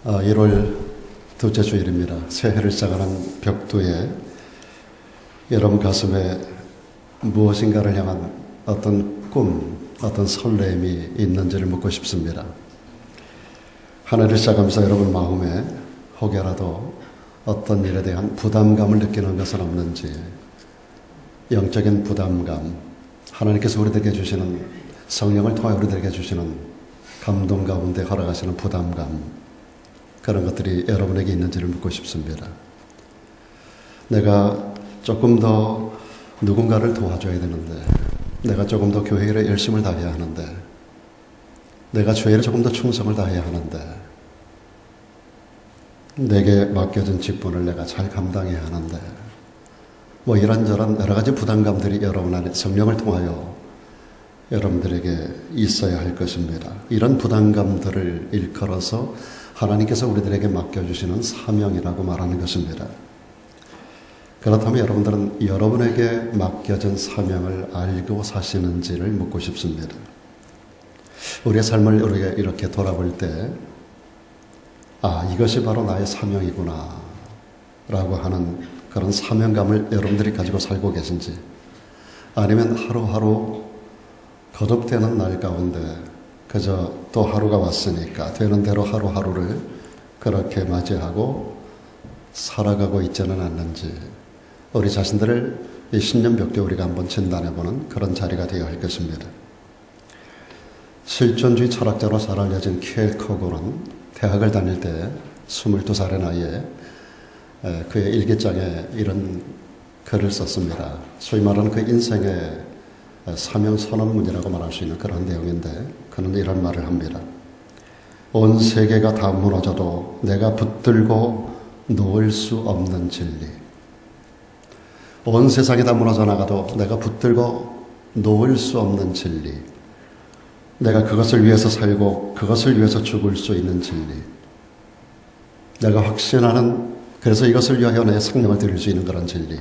1월 둘째 주일입니다. 새해를 시작하는 벽두에 여러분 가슴에 무엇인가를 향한 어떤 꿈, 어떤 설렘이 있는지를 묻고 싶습니다. 한 해를 시작하면서 여러분 마음에 혹여라도 어떤 일에 대한 부담감을 느끼는 것은 없는지, 영적인 부담감, 하나님께서 우리들에게 주시는, 성령을 통해 우리들에게 주시는 감동 가운데 허락하시는 부담감, 그런 것들이 여러분에게 있는지를 묻고 싶습니다. 내가 조금 더 누군가를 도와줘야 되는데, 내가 조금 더 교회 일에 열심을 다해야 하는데, 내가 주일에 조금 더 충성을 다해야 하는데, 내게 맡겨진 직분을 내가 잘 감당해야 하는데, 뭐 이런저런 여러 가지 부담감들이 여러분 안에 성령을 통하여 여러분들에게 있어야 할 것입니다. 이런 부담감들을 일컬어서 하나님께서 우리들에게 맡겨주시는 사명이라고 말하는 것입니다. 그렇다면 여러분들은 여러분에게 맡겨진 사명을 알고 사시는지를 묻고 싶습니다. 우리의 삶을 우리가 이렇게 돌아볼 때, 이것이 바로 나의 사명이구나 라고 하는 그런 사명감을 여러분들이 가지고 살고 계신지, 아니면 하루하루 거듭되는 날 가운데 그저 또 하루가 왔으니까 되는 대로 하루하루를 그렇게 맞이하고 살아가고 있지는 않는지, 우리 자신들을 이 신년벽두에 우리가 한번 진단해보는 그런 자리가 되어야 할 것입니다. 실존주의 철학자로 잘 알려진 킬커고는 대학을 다닐 때 22살의 나이에 그의 일기장에 이런 글을 썼습니다. 소위 말하는 그 인생의 사명 선언문이라고 말할 수 있는 그런 내용인데, 그는 이런 말을 합니다. 온 세계가 다 무너져도 내가 붙들고 놓을 수 없는 진리. 온 세상이 다 무너져 나가도 내가 붙들고 놓을 수 없는 진리. 내가 그것을 위해서 살고 그것을 위해서 죽을 수 있는 진리. 내가 확신하는, 그래서 이것을 위하여 내 생명을 드릴 수 있는 그런 진리.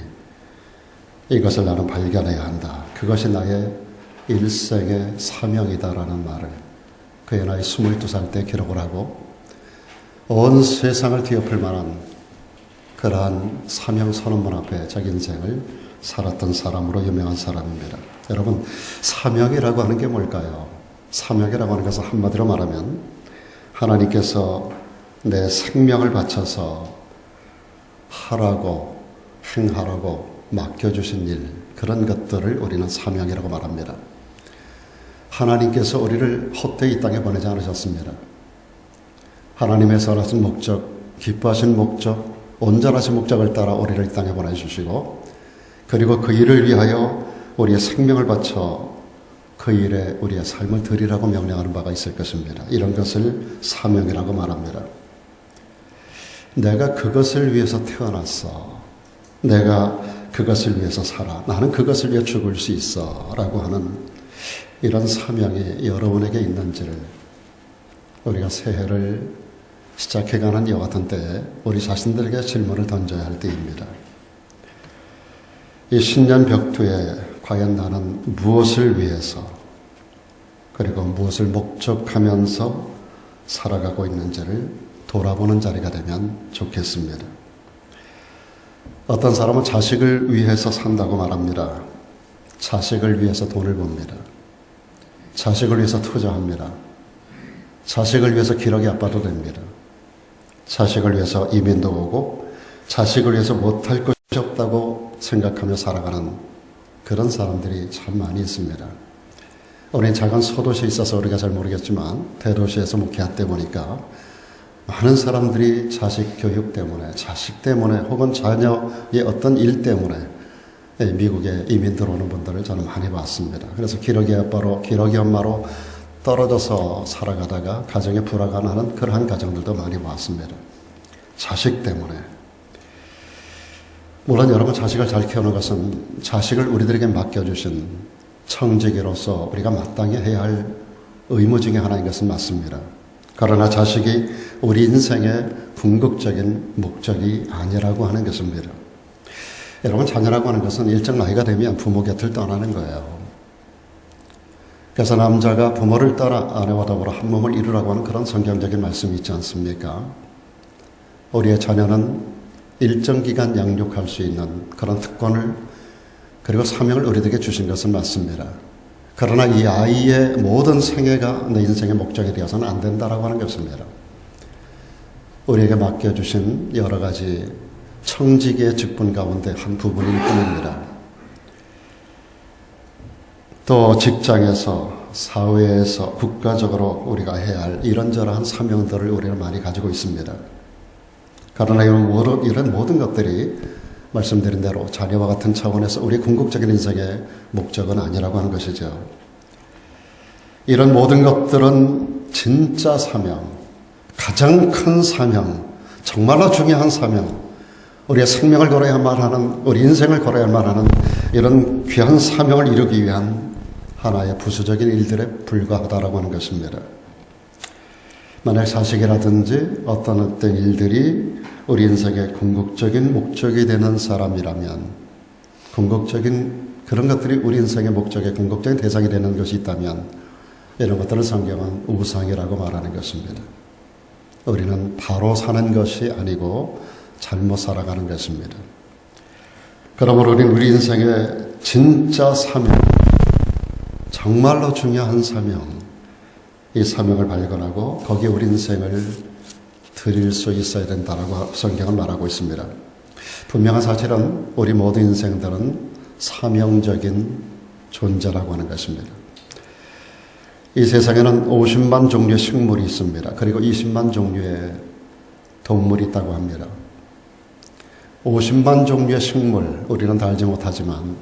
이것을 나는 발견해야 한다. 그것이 나의 일생의 사명이다라는 말을 그의 나이 22살 때 기록을 하고, 온 세상을 뒤엎을 만한 그러한 사명 선언문 앞에 자기 인생을 살았던 사람으로 유명한 사람입니다. 여러분, 사명이라고 하는 게 뭘까요? 사명이라고 하는 것은 한마디로 말하면 하나님께서 내 생명을 바쳐서 하라고, 행하라고 맡겨주신 일, 그런 것들을 우리는 사명이라고 말합니다. 하나님께서 우리를 헛되이 이 땅에 보내지 않으셨습니다. 하나님의 선하신 목적, 기뻐하신 목적, 온전하신 목적을 따라 우리를 이 땅에 보내주시고, 그리고 그 일을 위하여 우리의 생명을 바쳐 그 일에 우리의 삶을 드리라고 명령하는 바가 있을 것입니다. 이런 것을 사명이라고 말합니다. 내가 그것을 위해서 태어났어. 내가 그것을 위해서 살아. 나는 그것을 위해 죽을 수 있어. 라고 하는 이런 사명이 여러분에게 있는지를 우리가 새해를 시작해가는 이와 같은 때에 우리 자신들에게 질문을 던져야 할 때입니다. 이 신년 벽두에 과연 나는 무엇을 위해서, 그리고 무엇을 목적하면서 살아가고 있는지를 돌아보는 자리가 되면 좋겠습니다. 어떤 사람은 자식을 위해서 산다고 말합니다. 자식을 위해서 돈을 봅니다. 자식을 위해서 투자합니다. 자식을 위해서 기러기 아빠도 됩니다. 자식을 위해서 이민도 오고, 자식을 위해서 못할 것이 없다고 생각하며 살아가는 그런 사람들이 참 많이 있습니다. 우리 작은 소도시에 있어서 우리가 잘 모르겠지만 대도시에서 목회하다 보니까 많은 사람들이 자식 교육 때문에, 자식 때문에, 혹은 자녀의 어떤 일 때문에 미국에 이민 들어오는 분들을 저는 많이 봤습니다. 그래서 기러기 아빠로, 기러기 엄마로 떨어져서 살아가다가 가정에 불화가 나는 그러한 가정들도 많이 봤습니다. 자식 때문에. 물론 여러분, 자식을 잘 키우는 것은 자식을 우리들에게 맡겨주신 청지기로서 우리가 마땅히 해야 할 의무 중에 하나인 것은 맞습니다. 그러나 자식이 우리 인생의 궁극적인 목적이 아니라고 하는 것입니다. 여러분, 자녀라고 하는 것은 일정 나이가 되면 부모 곁을 떠나는 거예요. 그래서 남자가 부모를 따라 아내와 더불어 한 몸을 이루라고 하는 그런 성경적인 말씀이 있지 않습니까? 우리의 자녀는 일정 기간 양육할 수 있는 그런 특권을 그리고 사명을 우리에게 주신 것은 맞습니다. 그러나 이 아이의 모든 생애가 내 인생의 목적이 되어서는 안 된다라고 하는 것입니다. 우리에게 맡겨주신 여러 가지 청지기의 직분 가운데 한 부분일 뿐입니다. 또 직장에서, 사회에서, 국가적으로 우리가 해야 할 이런저런 사명들을 우리는 많이 가지고 있습니다. 그러나 이런 모든 것들이 말씀드린 대로 자녀와 같은 차원에서 우리의 궁극적인 인생의 목적은 아니라고 하는 것이죠. 이런 모든 것들은 진짜 사명, 가장 큰 사명, 정말로 중요한 사명, 우리의 생명을 걸어야만 하는, 우리 인생을 걸어야만 하는 이런 귀한 사명을 이루기 위한 하나의 부수적인 일들에 불과하다라고 하는 것입니다. 만약 자식이라든지 어떤 일들이 우리 인생의 궁극적인 목적이 되는 사람이라면, 궁극적인 그런 것들이 우리 인생의 목적의 궁극적인 대상이 되는 것이 있다면, 이런 것들을 성경은 우상이라고 말하는 것입니다. 우리는 바로 사는 것이 아니고 잘못 살아가는 것입니다. 그러므로 우리는 우리 인생의 진짜 사명, 정말로 중요한 사명, 이 사명을 발견하고 거기에 우리 인생을 드릴 수 있어야 된다라고 성경은 말하고 있습니다. 분명한 사실은 우리 모든 인생들은 사명적인 존재라고 하는 것입니다. 이 세상에는 50만 종류의 식물이 있습니다. 그리고 20만 종류의 동물이 있다고 합니다. 50만 종류의 식물, 우리는 다 알지 못하지만,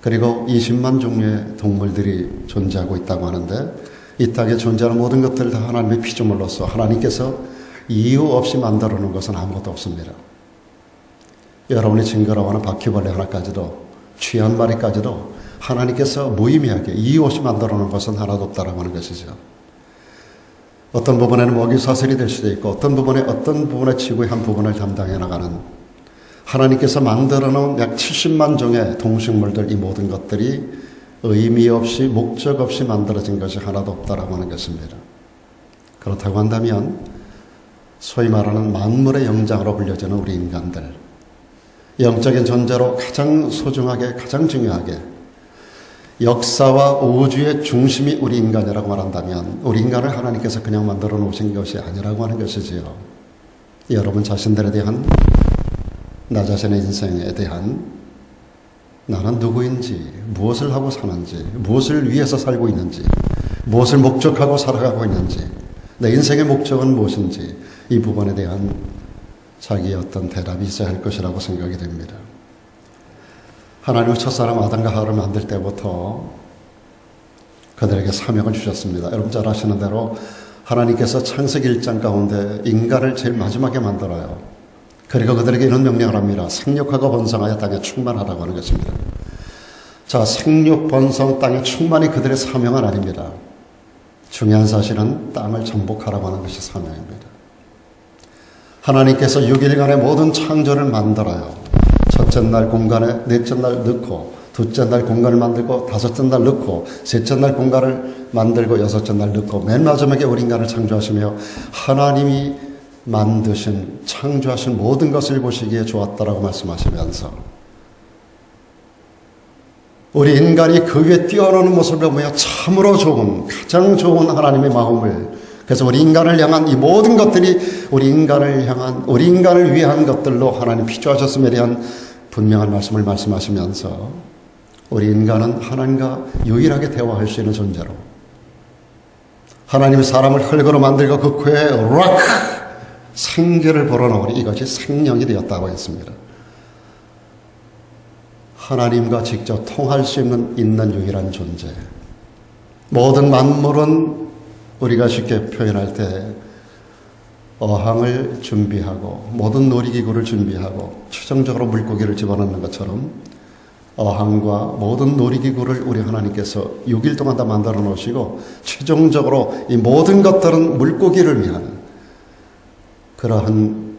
그리고 20만 종류의 동물들이 존재하고 있다고 하는데, 이 땅에 존재하는 모든 것들을 다 하나님의 피조물로서 하나님께서 이유 없이 만들어 놓은 것은 아무것도 없습니다. 여러분이 징그러워하는 바퀴벌레 하나까지도, 쥐 한 마리까지도 하나님께서 무의미하게 이유 없이 만들어 놓은 것은 하나도 없다라고 하는 것이죠. 어떤 부분에는 먹이 사슬이 될 수도 있고, 어떤 부분에 지구의 한 부분을 담당해 나가는 하나님께서 만들어 놓은 약 70만 종의 동식물들, 이 모든 것들이 의미 없이 목적 없이 만들어진 것이 하나도 없다라고 하는 것입니다. 그렇다고 한다면 소위 말하는 만물의 영장으로 불려지는 우리 인간들, 영적인 존재로 가장 소중하게, 가장 중요하게 역사와 우주의 중심이 우리 인간이라고 말한다면, 우리 인간을 하나님께서 그냥 만들어 놓으신 것이 아니라고 하는 것이지요. 여러분 자신들에 대한, 나 자신의 인생에 대한, 나는 누구인지, 무엇을 하고 사는지, 무엇을 위해서 살고 있는지, 무엇을 목적하고 살아가고 있는지, 내 인생의 목적은 무엇인지, 이 부분에 대한 자기의 어떤 대답이 있어야 할 것이라고 생각이 됩니다. 하나님은 첫사람 아담과 하와를 만들 때부터 그들에게 사명을 주셨습니다. 여러분 잘 아시는 대로 하나님께서 창세기 1장 가운데 인간을 제일 마지막에 만들어요. 그리고 그들에게 이런 명령을 합니다. 생육하고 번성하여 땅에 충만하라고 하는 것입니다. 자, 생육, 번성, 땅에 충만이 그들의 사명은 아닙니다. 중요한 사실은 땅을 정복하라고 하는 것이 사명입니다. 하나님께서 6일간의 모든 창조를 만들어요. 첫째 날 공간에, 넷째 날 넣고, 둘째 날 공간을 만들고, 다섯째 날 넣고, 셋째 날 공간을 만들고, 여섯째 날 넣고, 맨 마지막에 우리 인간을 창조하시며 하나님이 만드신, 창조하신 모든 것을 보시기에 좋았다라고 말씀하시면서 우리 인간이 그 위에 뛰어노는 모습을 보며 참으로 좋은, 가장 좋은 하나님의 마음을, 그래서 우리 인간을 향한 이 모든 것들이 우리 인간을 향한, 우리 인간을 위한 것들로 하나님 피조하셨음에 대한 분명한 말씀을 말씀하시면서 우리 인간은 하나님과 유일하게 대화할 수 있는 존재로, 하나님이 사람을 흙으로 만들고 그 코에 락 생기를 불어넣으니 이것이 생명이 되었다고 했습니다. 하나님과 직접 통할 수 있는 유일한 존재. 모든 만물은 우리가 쉽게 표현할 때 어항을 준비하고 모든 놀이기구를 준비하고 최종적으로 물고기를 집어넣는 것처럼 어항과 모든 놀이기구를 우리 하나님께서 6일 동안 다 만들어 놓으시고 최종적으로 이 모든 것들은 물고기를 위한 그러한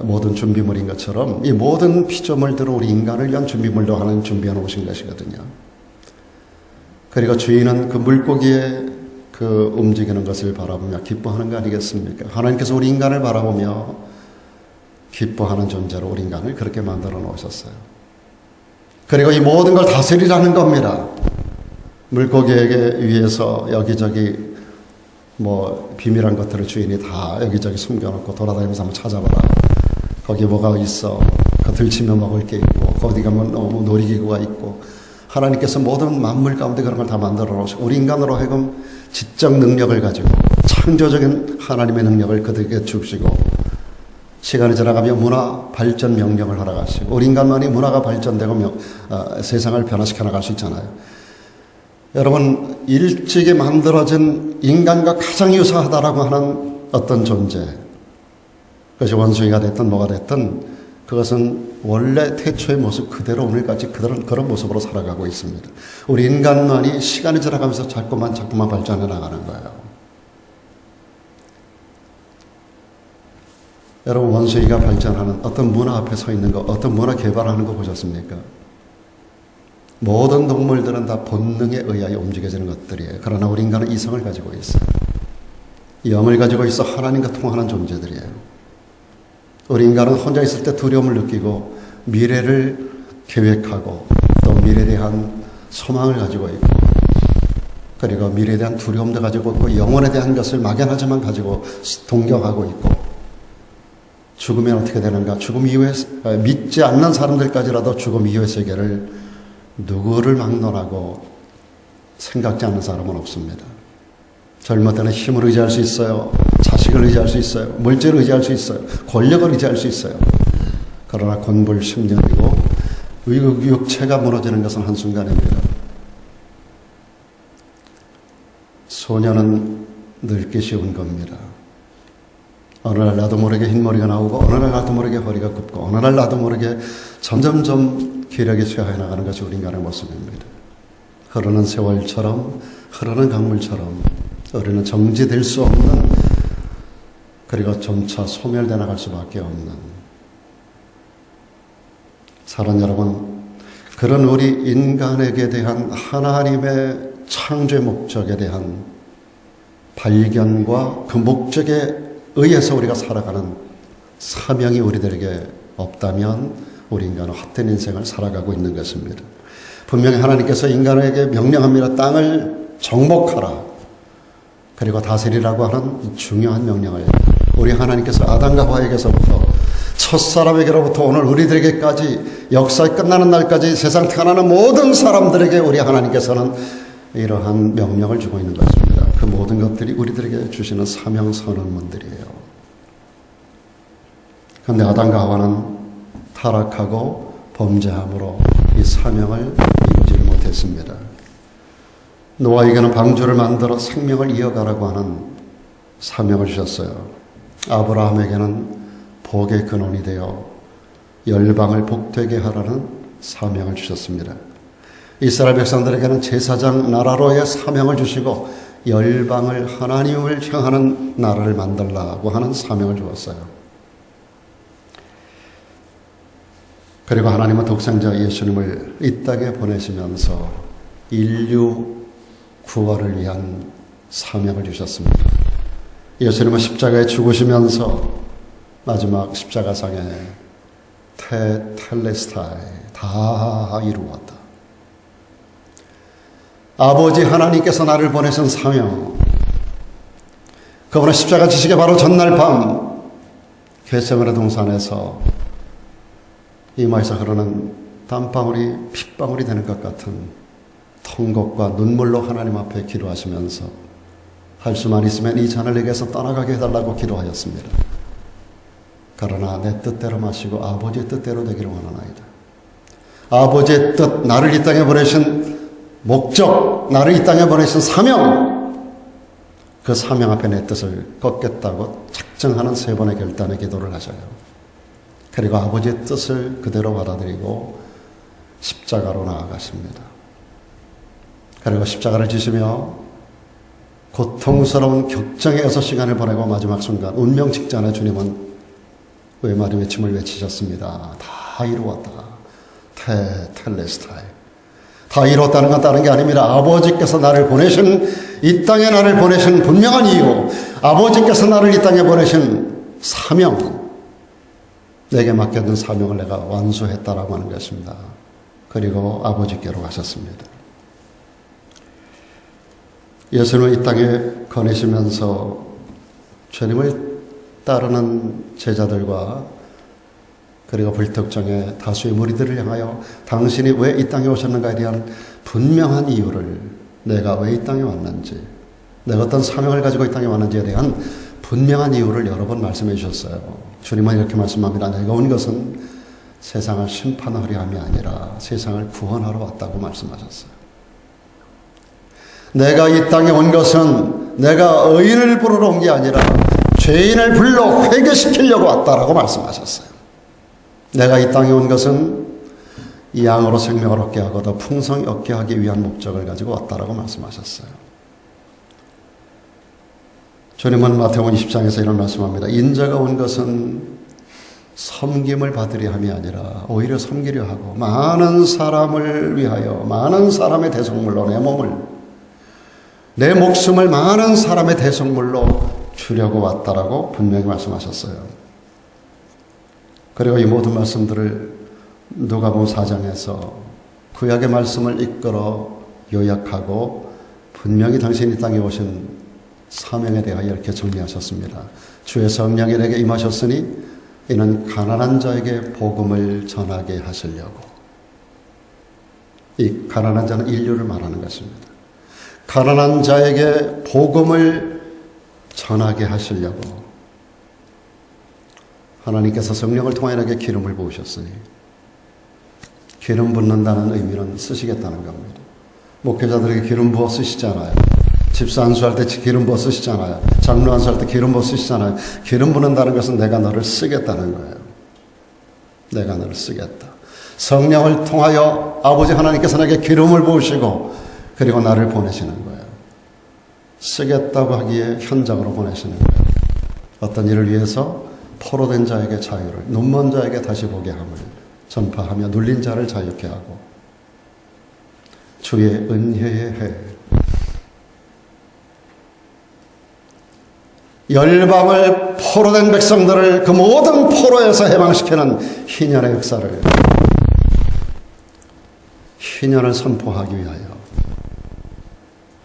모든 준비물인 것처럼 이 모든 피조물들은 우리 인간을 위한 준비물로 하나님 준비해 놓으신 것이거든요. 그리고 주인은 그 물고기의 그 움직이는 것을 바라보며 기뻐하는 거 아니겠습니까? 하나님께서 우리 인간을 바라보며 기뻐하는 존재로 우리 인간을 그렇게 만들어 놓으셨어요. 그리고 이 모든 걸 다스리라는 겁니다. 물고기에게 위해서 여기저기 비밀한 것들을 주인이 다 여기저기 숨겨놓고 돌아다니면서 한번 찾아봐라. 거기 뭐가 있어. 그 들치면 먹을 게 있고, 거기 가면 놀이기구가 있고, 하나님께서 모든 만물 가운데 그런 걸 다 만들어 놓으시고, 우리 인간으로 하여금 지적 능력을 가지고, 창조적인 하나님의 능력을 그들에게 주시고, 시간이 지나가며 문화 발전 명령을 허락하시고, 우리 인간만이 문화가 발전되고 세상을 변화시켜 나갈 수 있잖아요. 여러분, 일찍이 만들어진 인간과 가장 유사하다라고 하는 어떤 존재, 그것이 원숭이가 됐든 뭐가 됐든 그것은 원래 태초의 모습 그대로 오늘까지 그런 모습으로 살아가고 있습니다. 우리 인간만이 시간이 지나가면서 자꾸만 발전해 나가는 거예요. 여러분, 원숭이가 발전하는 어떤 문화 앞에 서 있는 거, 어떤 문화 개발하는 거 보셨습니까? 모든 동물들은 다 본능에 의하여 움직여지는 것들이에요. 그러나 우리 인간은 이성을 가지고 있어요. 영을 가지고 있어 하나님과 통하는 존재들이에요. 우리 인간은 혼자 있을 때 두려움을 느끼고 미래를 계획하고 또 미래에 대한 소망을 가지고 있고, 그리고 미래에 대한 두려움도 가지고 있고, 영혼에 대한 것을 막연하지만 가지고 동경하고 있고, 죽으면 어떻게 되는가, 죽음 이후에 믿지 않는 사람들까지라도 죽음 이후의 세계를 누구를 막론하고 생각지 않는 사람은 없습니다. 젊을 때는 힘을 의지할 수 있어요. 자식을 의지할 수 있어요. 물질을 의지할 수 있어요. 권력을 의지할 수 있어요. 그러나 곤불 10년이고 육체가 무너지는 것은 한순간입니다. 소년은 늙기 쉬운 겁니다. 어느 날 나도 모르게 흰머리가 나오고, 어느 날 나도 모르게 허리가 굽고, 어느 날 나도 모르게 점점점 기력이 쇠하여 나가는 것이 우리 인간의 모습입니다. 흐르는 세월처럼, 흐르는 강물처럼 우리는 정지될 수 없는, 그리고 점차 소멸돼 나갈 수밖에 없는, 사랑 여러분, 그런 우리 인간에게 대한 하나님의 창조의 목적에 대한 발견과 그 목적에 의해서 우리가 살아가는 사명이 우리들에게 없다면 우리 인간은 헛된 인생을 살아가고 있는 것입니다. 분명히 하나님께서 인간에게 명령합니다. 땅을 정복하라. 그리고 다스리라고 하는 중요한 명령을 우리 하나님께서 아담과 하와에게서부터, 첫사람에게로부터 오늘 우리들에게까지, 역사가 끝나는 날까지 세상 태어나는 모든 사람들에게 우리 하나님께서는 이러한 명령을 주고 있는 것입니다. 그 모든 것들이 우리들에게 주시는 사명 선언문들이에요. 그런데 아담과 하와는 타락하고 범죄함으로 이 사명을 이루지 못했습니다. 노아에게는 방주를 만들어 생명을 이어가라고 하는 사명을 주셨어요. 아브라함에게는 복의 근원이 되어 열방을 복되게 하라는 사명을 주셨습니다. 이스라엘 백성들에게는 제사장 나라로의 사명을 주시고 열방을 하나님을 향하는 나라를 만들라고 하는 사명을 주었어요. 그리고 하나님은 독생자 예수님을 이 땅에 보내시면서 인류 구원을 위한 사명을 주셨습니다. 예수님은 십자가에 죽으시면서 마지막 십자가상에 텔레스타이, 다 이루었다. 아버지 하나님께서 나를 보내신 사명, 그분은 십자가 지시기 바로 전날 밤 겟세마네 동산에서 이마에서 흐르는 땀방울이 핏방울이 되는 것 같은 통곡과 눈물로 하나님 앞에 기도하시면서 할 수만 있으면 이 잔을 내게서 떠나가게 해달라고 기도하였습니다. 그러나 내 뜻대로 마시고 아버지의 뜻대로 되기를 원하나이다. 아버지의 뜻, 나를 이 땅에 보내신 목적, 나를 이 땅에 보내신 사명, 그 사명 앞에 내 뜻을 꺾겠다고 작정하는 3번의 결단의 기도를 하셔요. 그리고 아버지의 뜻을 그대로 받아들이고 십자가로 나아가십니다. 그리고 십자가를 지시며 고통스러운 격정의 6시간을 보내고 마지막 순간 운명 직전에 주님은 외마디 외침을 외치셨습니다. 다 이루었다. 텔레스타이. 다 이뤘다는 건 다른 게 아닙니다. 아버지께서 나를 보내신, 이 땅에 나를 보내신 분명한 이유, 아버지께서 나를 이 땅에 보내신 사명, 내게 맡겨둔 사명을 내가 완수했다라고 하는 것입니다. 그리고 아버지께로 가셨습니다. 예수님을 이 땅에 거니시면서 주님을 따르는 제자들과 그리고 불특정의 다수의 무리들을 향하여 당신이 왜 이 땅에 오셨는가에 대한 분명한 이유를, 내가 왜 이 땅에 왔는지, 내가 어떤 사명을 가지고 이 땅에 왔는지에 대한 분명한 이유를 여러 번 말씀해 주셨어요. 주님은 이렇게 말씀합니다. 내가 온 것은 세상을 심판하려 함이 아니라 세상을 구원하러 왔다고 말씀하셨어요. 내가 이 땅에 온 것은 내가 의인을 부르러 온 게 아니라 죄인을 불러 회개시키려고 왔다라고 말씀하셨어요. 내가 이 땅에 온 것은 양으로 생명을 얻게 하고 더 풍성히 얻게 하기 위한 목적을 가지고 왔다라고 말씀하셨어요. 주님은 마태복음 20장에서 이런 말씀합니다. 인자가 온 것은 섬김을 받으려 함이 아니라 오히려 섬기려 하고 많은 사람을 위하여 많은 사람의 대속물로 내 목숨을 많은 사람의 대속물로 주려고 왔다라고 분명히 말씀하셨어요. 그리고 이 모든 말씀들을 누가복음 4장에서 구약의 말씀을 이끌어 요약하고 분명히 당신이 땅에 오신 사명에 대하여 이렇게 정리하셨습니다. 주의 성령이 내게 임하셨으니 이는 가난한 자에게 복음을 전하게 하시려고. 이 가난한 자는 인류를 말하는 것입니다. 가난한 자에게 복음을 전하게 하시려고 하나님께서 성령을 통해 내게 기름을 부으셨으니, 기름 붓는다는 의미는 쓰시겠다는 겁니다. 목회자들에게 기름 부어 쓰시잖아요. 집사 안수할 때 기름 부어 쓰시잖아요. 장로 안수할 때 기름 부어 쓰시잖아요. 기름 붓는다는 것은 내가 너를 쓰겠다는 거예요. 내가 너를 쓰겠다. 성령을 통하여 아버지 하나님께서 내게 기름을 부으시고 그리고 나를 보내시는 거예요. 쓰겠다고 하기에 현장으로 보내시는 거예요. 어떤 일을 위해서 포로된 자에게 자유를, 눈먼 자에게 다시 보게 함을 전파하며 눌린 자를 자유케 하고 주의 은혜의 해, 열방을 포로된 백성들을 그 모든 포로에서 해방시키는 희년의 역사를, 희년을 선포하기 위하여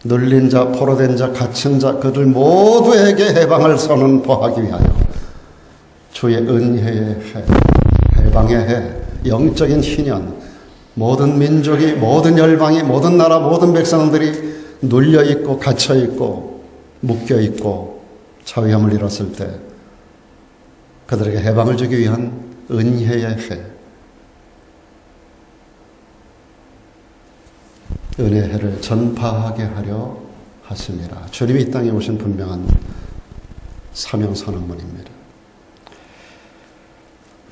눌린 자, 포로된 자, 갇힌 자 그들 모두에게 해방을 선언하기 위하여 주의 은혜의 해, 해방의 해, 영적인 희년, 모든 민족이, 모든 열방이, 모든 나라, 모든 백성들이 눌려있고 갇혀있고 묶여있고 자유함을 잃었을 때 그들에게 해방을 주기 위한 은혜의 해, 은혜의 해를 전파하게 하려 하심이라. 주님이 이 땅에 오신 분명한 사명 선언문입니다.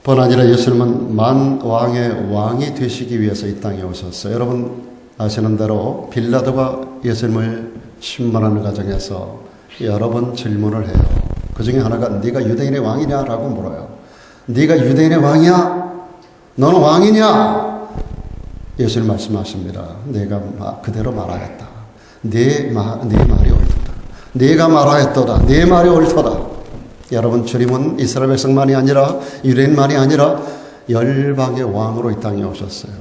뿐 아니라 예수님은 만왕의 왕이 되시기 위해서 이 땅에 오셨어요. 여러분 아시는 대로 빌라도가 예수님을 신문하는 과정에서 여러 번 질문을 해요. 그 중에 하나가 네가 유대인의 왕이냐라고 물어요. 네가 유대인의 왕이야? 너는 왕이냐? 예수님 말씀하십니다. 내가 그대로 말하였다. 네 말이 옳도다. 네가 말하였도다. 네 말이 옳도다. 여러분 주님은 이스라엘 백성만이 아니라 유대인만이 아니라 열방의 왕으로 이 땅에 오셨어요.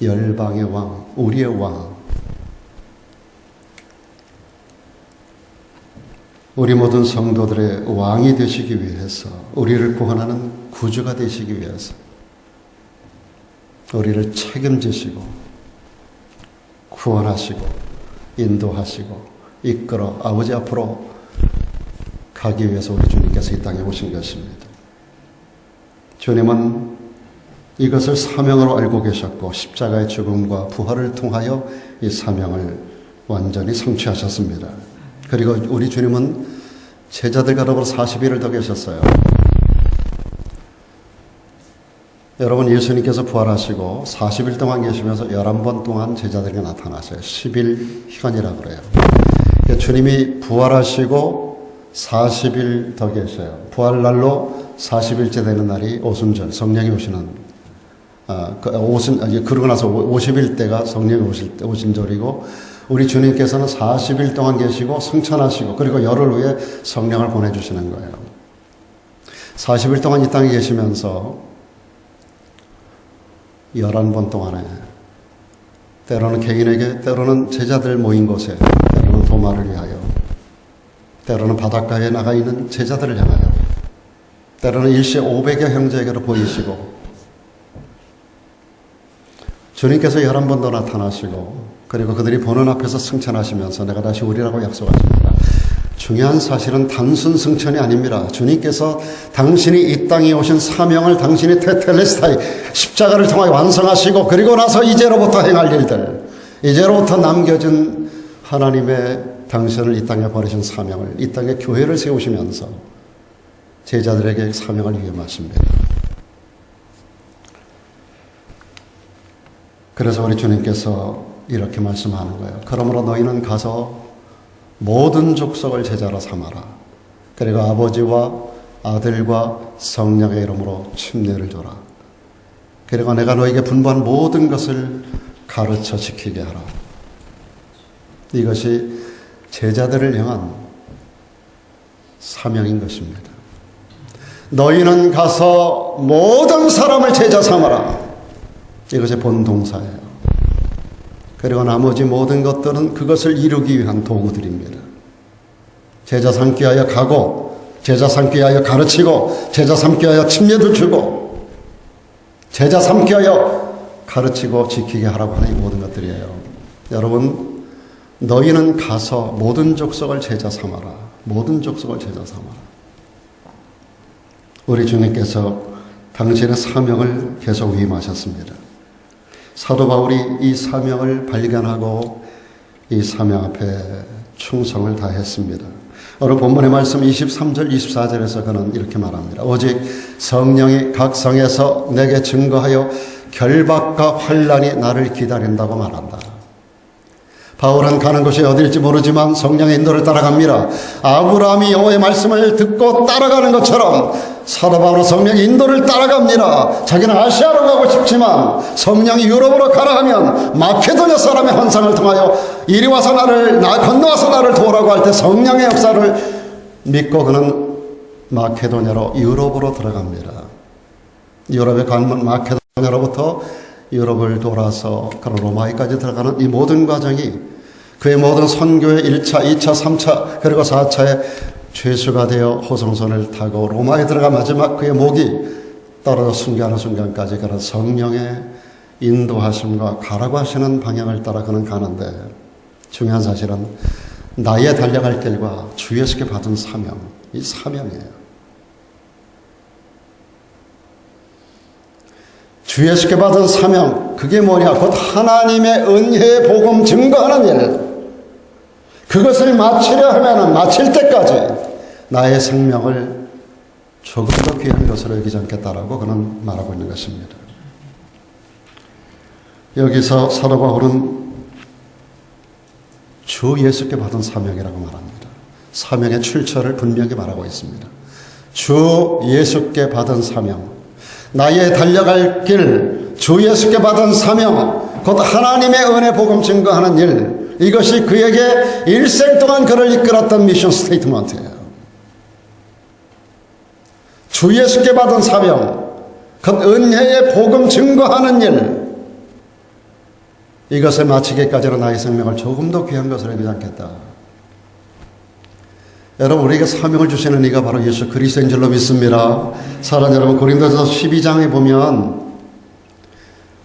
열방의 왕, 우리의 왕. 우리 모든 성도들의 왕이 되시기 위해서, 우리를 구원하는 구주가 되시기 위해서 우리를 책임지시고 구원하시고 인도하시고 이끌어 아버지 앞으로 가기 위해서 우리 주님께서 이 땅에 오신 것입니다. 주님은 이것을 사명으로 알고 계셨고 십자가의 죽음과 부활을 통하여 이 사명을 완전히 성취하셨습니다. 그리고 우리 주님은 제자들과 더불어 40일을 더 계셨어요. 여러분 예수님께서 부활하시고 40일 동안 계시면서 11번 동안 제자들에게 나타나셔요. 10일 희간이라고 그래요. 그러니까 주님이 부활하시고 40일 더 계셔요. 부활날로 40일째 되는 날이 오순절, 성령이 오시는, 그러고 나서 50일 때가 성령이 오신 절이고, 우리 주님께서는 40일 동안 계시고 승천하시고 그리고 열흘 후에 성령을 보내주시는 거예요. 40일 동안 이 땅에 계시면서 11번 동안에 때로는 개인에게, 때로는 제자들 모인 곳에, 때로는 도마를 위하여, 때로는 바닷가에 나가 있는 제자들을 향하여, 때로는 일시 500여 형제에게로 보이시고, 주님께서 11번도 나타나시고, 그리고 그들이 보는 앞에서 승천하시면서 내가 다시 오리라고 약속하십니다. 중요한 사실은 단순 승천이 아닙니다. 주님께서 당신이 이 땅에 오신 사명을 당신이 테텔레스타이, 십자가를 통하여 완성하시고, 그리고 나서 이제로부터 행할 일들, 이제로부터 남겨진 하나님의 당신을 이 땅에 버리신 사명을, 이 땅에 교회를 세우시면서 제자들에게 사명을 위임하십니다. 그래서 우리 주님께서 이렇게 말씀하는 거예요. 그러므로 너희는 가서 모든 족속을 제자로 삼아라. 그리고 아버지와 아들과 성령의 이름으로 침례를 줘라. 그리고 내가 너에게 분부한 모든 것을 가르쳐 지키게 하라. 이것이 제자들을 향한 사명인 것입니다. 너희는 가서 모든 사람을 제자 삼아라. 이것이 본동사예요. 그리고 나머지 모든 것들은 그것을 이루기 위한 도구들입니다. 제자 삼기 위하여 가고, 제자 삼기 위하여 가르치고, 제자 삼기 위하여 침례도 주고, 제자 삼기 위하여 가르치고 지키게 하라고 하는 이 모든 것들이에요. 여러분, 너희는 가서 모든 족속을 제자 삼아라. 모든 족속을 제자 삼아라. 우리 주님께서 당신의 사명을 계속 위임하셨습니다. 사도 바울이 이 사명을 발견하고 이 사명 앞에 충성을 다했습니다. 오늘 본문의 말씀 23절, 24절에서 그는 이렇게 말합니다. 오직 성령이 각 성에서 내게 증거하여 결박과 환난이 나를 기다린다고 말한다. 바울은 가는 곳이 어딜지 모르지만 성령의 인도를 따라갑니다. 아브라함이 여호와의 말씀을 듣고 따라가는 것처럼 사도 바울은 성령의 인도를 따라갑니다. 자기는 아시아로 가고 싶지만 성령이 유럽으로 가라 하면 마케도냐 사람의 환상을 통하여 이리 와서 건너와서 나를 도우라고 할 때 성령의 역사를 믿고 그는 마케도냐로 유럽으로 들어갑니다. 유럽에 가면 마케도냐로부터 유럽을 돌아서 그런 로마에까지 들어가는 이 모든 과정이 그의 모든 선교의 1차, 2차, 3차 그리고 4차에 죄수가 되어 호성선을 타고 로마에 들어가 마지막 그의 목이 떨어져 순교하는 순간까지 그런 성령의 인도하심과 가라고 하시는 방향을 따라 그는 가는데 중요한 사실은 나의 달려갈 길과 주 예수께 받은 사명, 이 사명이에요. 주 예수께 받은 사명, 그게 뭐냐? 곧 하나님의 은혜의 복음 증거하는 일. 그것을 마치려 하면 마칠 때까지 나의 생명을 조금 더 귀한 것으로 여기지 않겠다라고 그는 말하고 있는 것입니다. 여기서 사도 바울은 주 예수께 받은 사명이라고 말합니다. 사명의 출처를 분명히 말하고 있습니다. 주 예수께 받은 사명, 나의 달려갈 길, 주 예수께 받은 사명, 곧 하나님의 은혜 복음 증거하는 일, 이것이 그에게 일생 동안 그를 이끌었던 미션 스테이트먼트예요. 주 예수께 받은 사명, 곧 은혜의 복음 증거하는 일, 이것을 마치기까지는 나의 생명을 조금 더 귀한 것으로 여기지 않겠다. 여러분, 우리에게 사명을 주시는 이가 바로 예수 그리스도인 줄로 믿습니다. 사랑하는 여러분, 고린도전서 12장에 보면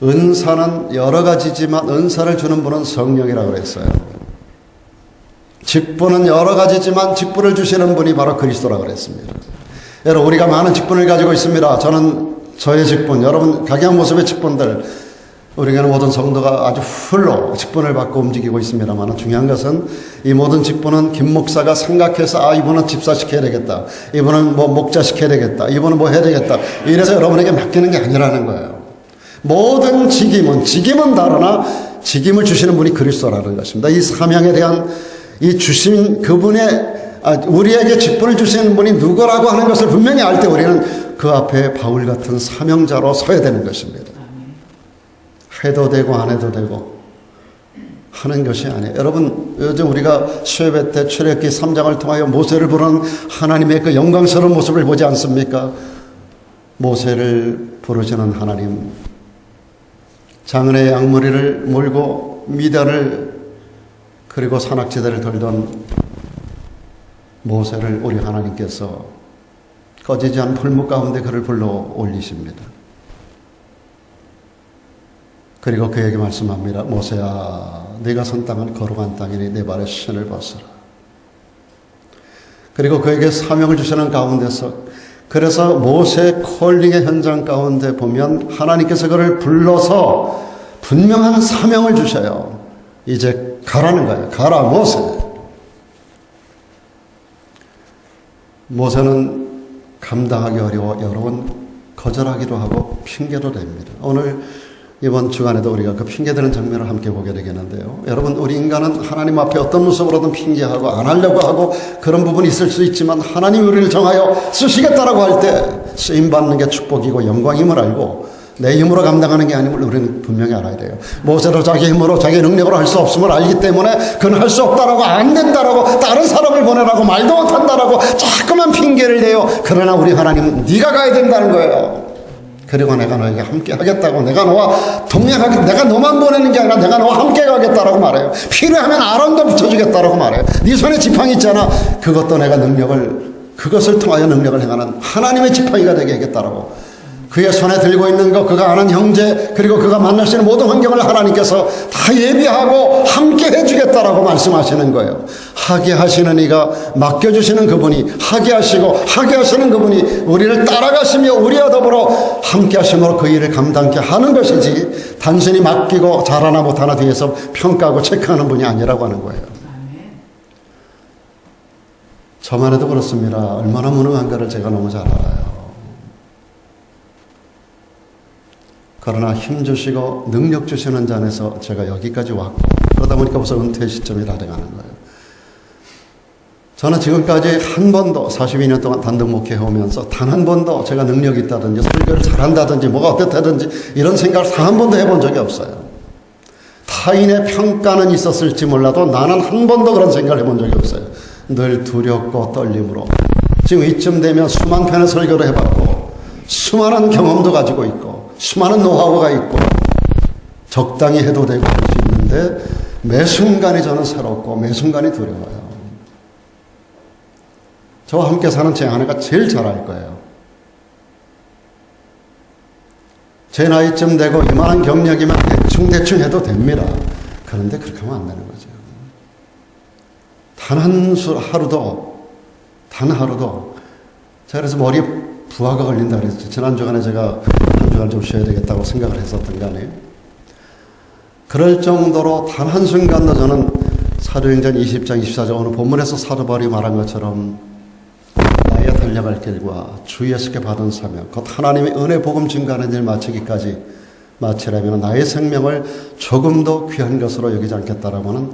은사는 여러 가지지만 은사를 주는 분은 성령이라고 그랬어요. 직분은 여러 가지지만 직분을 주시는 분이 바로 그리스도라고 그랬습니다. 여러분, 우리가 많은 직분을 가지고 있습니다. 저는 저의 직분, 여러분 각양 모습의 직분들, 우리에게는 모든 성도가 아주 풀로 직분을 받고 움직이고 있습니다만 중요한 것은 이 모든 직분은 김 목사가 생각해서 이분은 집사 시켜야 되겠다, 이분은 뭐 목자 시켜야 되겠다, 이분은 뭐 해야 되겠다, 이래서 여러분에게 맡기는 게 아니라는 거예요. 모든 직임은 다르나 직임을 주시는 분이 그리스도라는 것입니다. 이 사명에 대한 이 주신 그분의 우리에게 직분을 주시는 분이 누구라고 하는 것을 분명히 알 때 우리는 그 앞에 바울 같은 사명자로 서야 되는 것입니다. 해도 되고 안 해도 되고 하는 것이 아니에요. 여러분, 요즘 우리가 수요예배 때 출애굽기 3장을 통하여 모세를 부르는 하나님의 그 영광스러운 모습을 보지 않습니까? 모세를 부르시는 하나님, 장은의 양머리를 몰고 미단을 그리고 산악지대를 돌던 모세를 우리 하나님께서 꺼지지 않은 풀무 가운데 그를 불러 올리십니다. 그리고 그에게 말씀합니다. 모세야, 네가 선 땅은 거룩한 땅이니 내 발에 신을 벗어라. 그리고 그에게 사명을 주시는 가운데서, 그래서 모세 콜링의 현장 가운데 보면 하나님께서 그를 불러서 분명한 사명을 주셔요. 이제 가라는 거예요. 가라 모세. 모세는 감당하기 어려워 여러 번 거절하기도 하고 핑계도 댑니다. 오늘 이번 주간에도 우리가 그 핑계대는 장면을 함께 보게 되겠는데요. 여러분, 우리 인간은 하나님 앞에 어떤 모습으로든 핑계하고 안 하려고 하고 그런 부분이 있을 수 있지만, 하나님이 우리를 정하여 쓰시겠다라고 할 때 쓰임받는 게 축복이고 영광임을 알고 내 힘으로 감당하는 게 아님을 우리는 분명히 알아야 돼요. 모세도 자기 힘으로 자기 능력으로 할 수 없음을 알기 때문에 그는 할 수 없다라고, 안 된다라고, 다른 사람을 보내라고, 말도 못한다라고 자꾸만 핑계를 대요. 그러나 우리 하나님은 네가 가야 된다는 거예요. 그리고 내가 너에게 함께 하겠다고, 내가 너와 동행하겠다, 내가 너만 보내는 게 아니라 내가 너와 함께 가겠다라고 말해요. 필요하면 아론도 붙여주겠다라고 말해요. 네 손에 지팡이 있잖아, 그것도 내가 그것을 통하여 능력을 행하는 하나님의 지팡이가 되게 하겠다라고. 그의 손에 들고 있는 것, 그가 아는 형제, 그리고 그가 만날 수 있는 모든 환경을 하나님께서 다 예비하고 함께 해주겠다라고 말씀하시는 거예요. 하게 하시는 이가 맡겨주시는 그분이, 하게 하시고 하게 하시는 그분이 우리를 따라가시며 우리와 더불어 함께 하심으로 그 일을 감당케 하는 것이지, 단순히 맡기고 잘하나 못하나 뒤에서 평가하고 체크하는 분이 아니라고 하는 거예요. 저만 해도 그렇습니다. 얼마나 무능한가를 제가 너무 잘 알아요. 그러나 힘 주시고 능력 주시는 잔에서 제가 여기까지 왔고, 그러다 보니까 벌써 은퇴 시점이 다 돼가는 거예요. 저는 지금까지 한 번도 42년 동안 단독 목회해 오면서 단 한 번도 제가 능력이 있다든지 설교를 잘한다든지 뭐가 어떻다든지 이런 생각을 단 한 번도 해본 적이 없어요. 타인의 평가는 있었을지 몰라도 나는 한 번도 그런 생각을 해본 적이 없어요. 늘 두렵고 떨림으로 지금 이쯤 되면 수만 편의 설교를 해봤고 수많은 경험도 가지고 있고 수많은 노하우가 있고 적당히 해도 되고 할 수 있는데, 매 순간이 저는 새롭고 매 순간이 두려워요. 저와 함께 사는 제 아내가 제일 잘 알 거예요. 제 나이쯤 되고 이만한 경력이면 대충 해도 됩니다. 그런데 그렇게 하면 안 되는 거죠. 단 하루도 제가 그래서 머리에 부하가 걸린다 그랬죠. 지난 주간에 제가 한 주간 좀 쉬어야 되겠다고 생각을 했었던 거 아니에요. 그럴 정도로 단 한순간도 저는 사도행전 20장 24절 오늘 본문에서 사도 바울이 말한 것처럼 나의 달려갈 길과 주 예수께 받은 사명, 곧 하나님의 은혜 복음 증거하는 일 마치려면 나의 생명을 조금도 귀한 것으로 여기지 않겠다라고 하는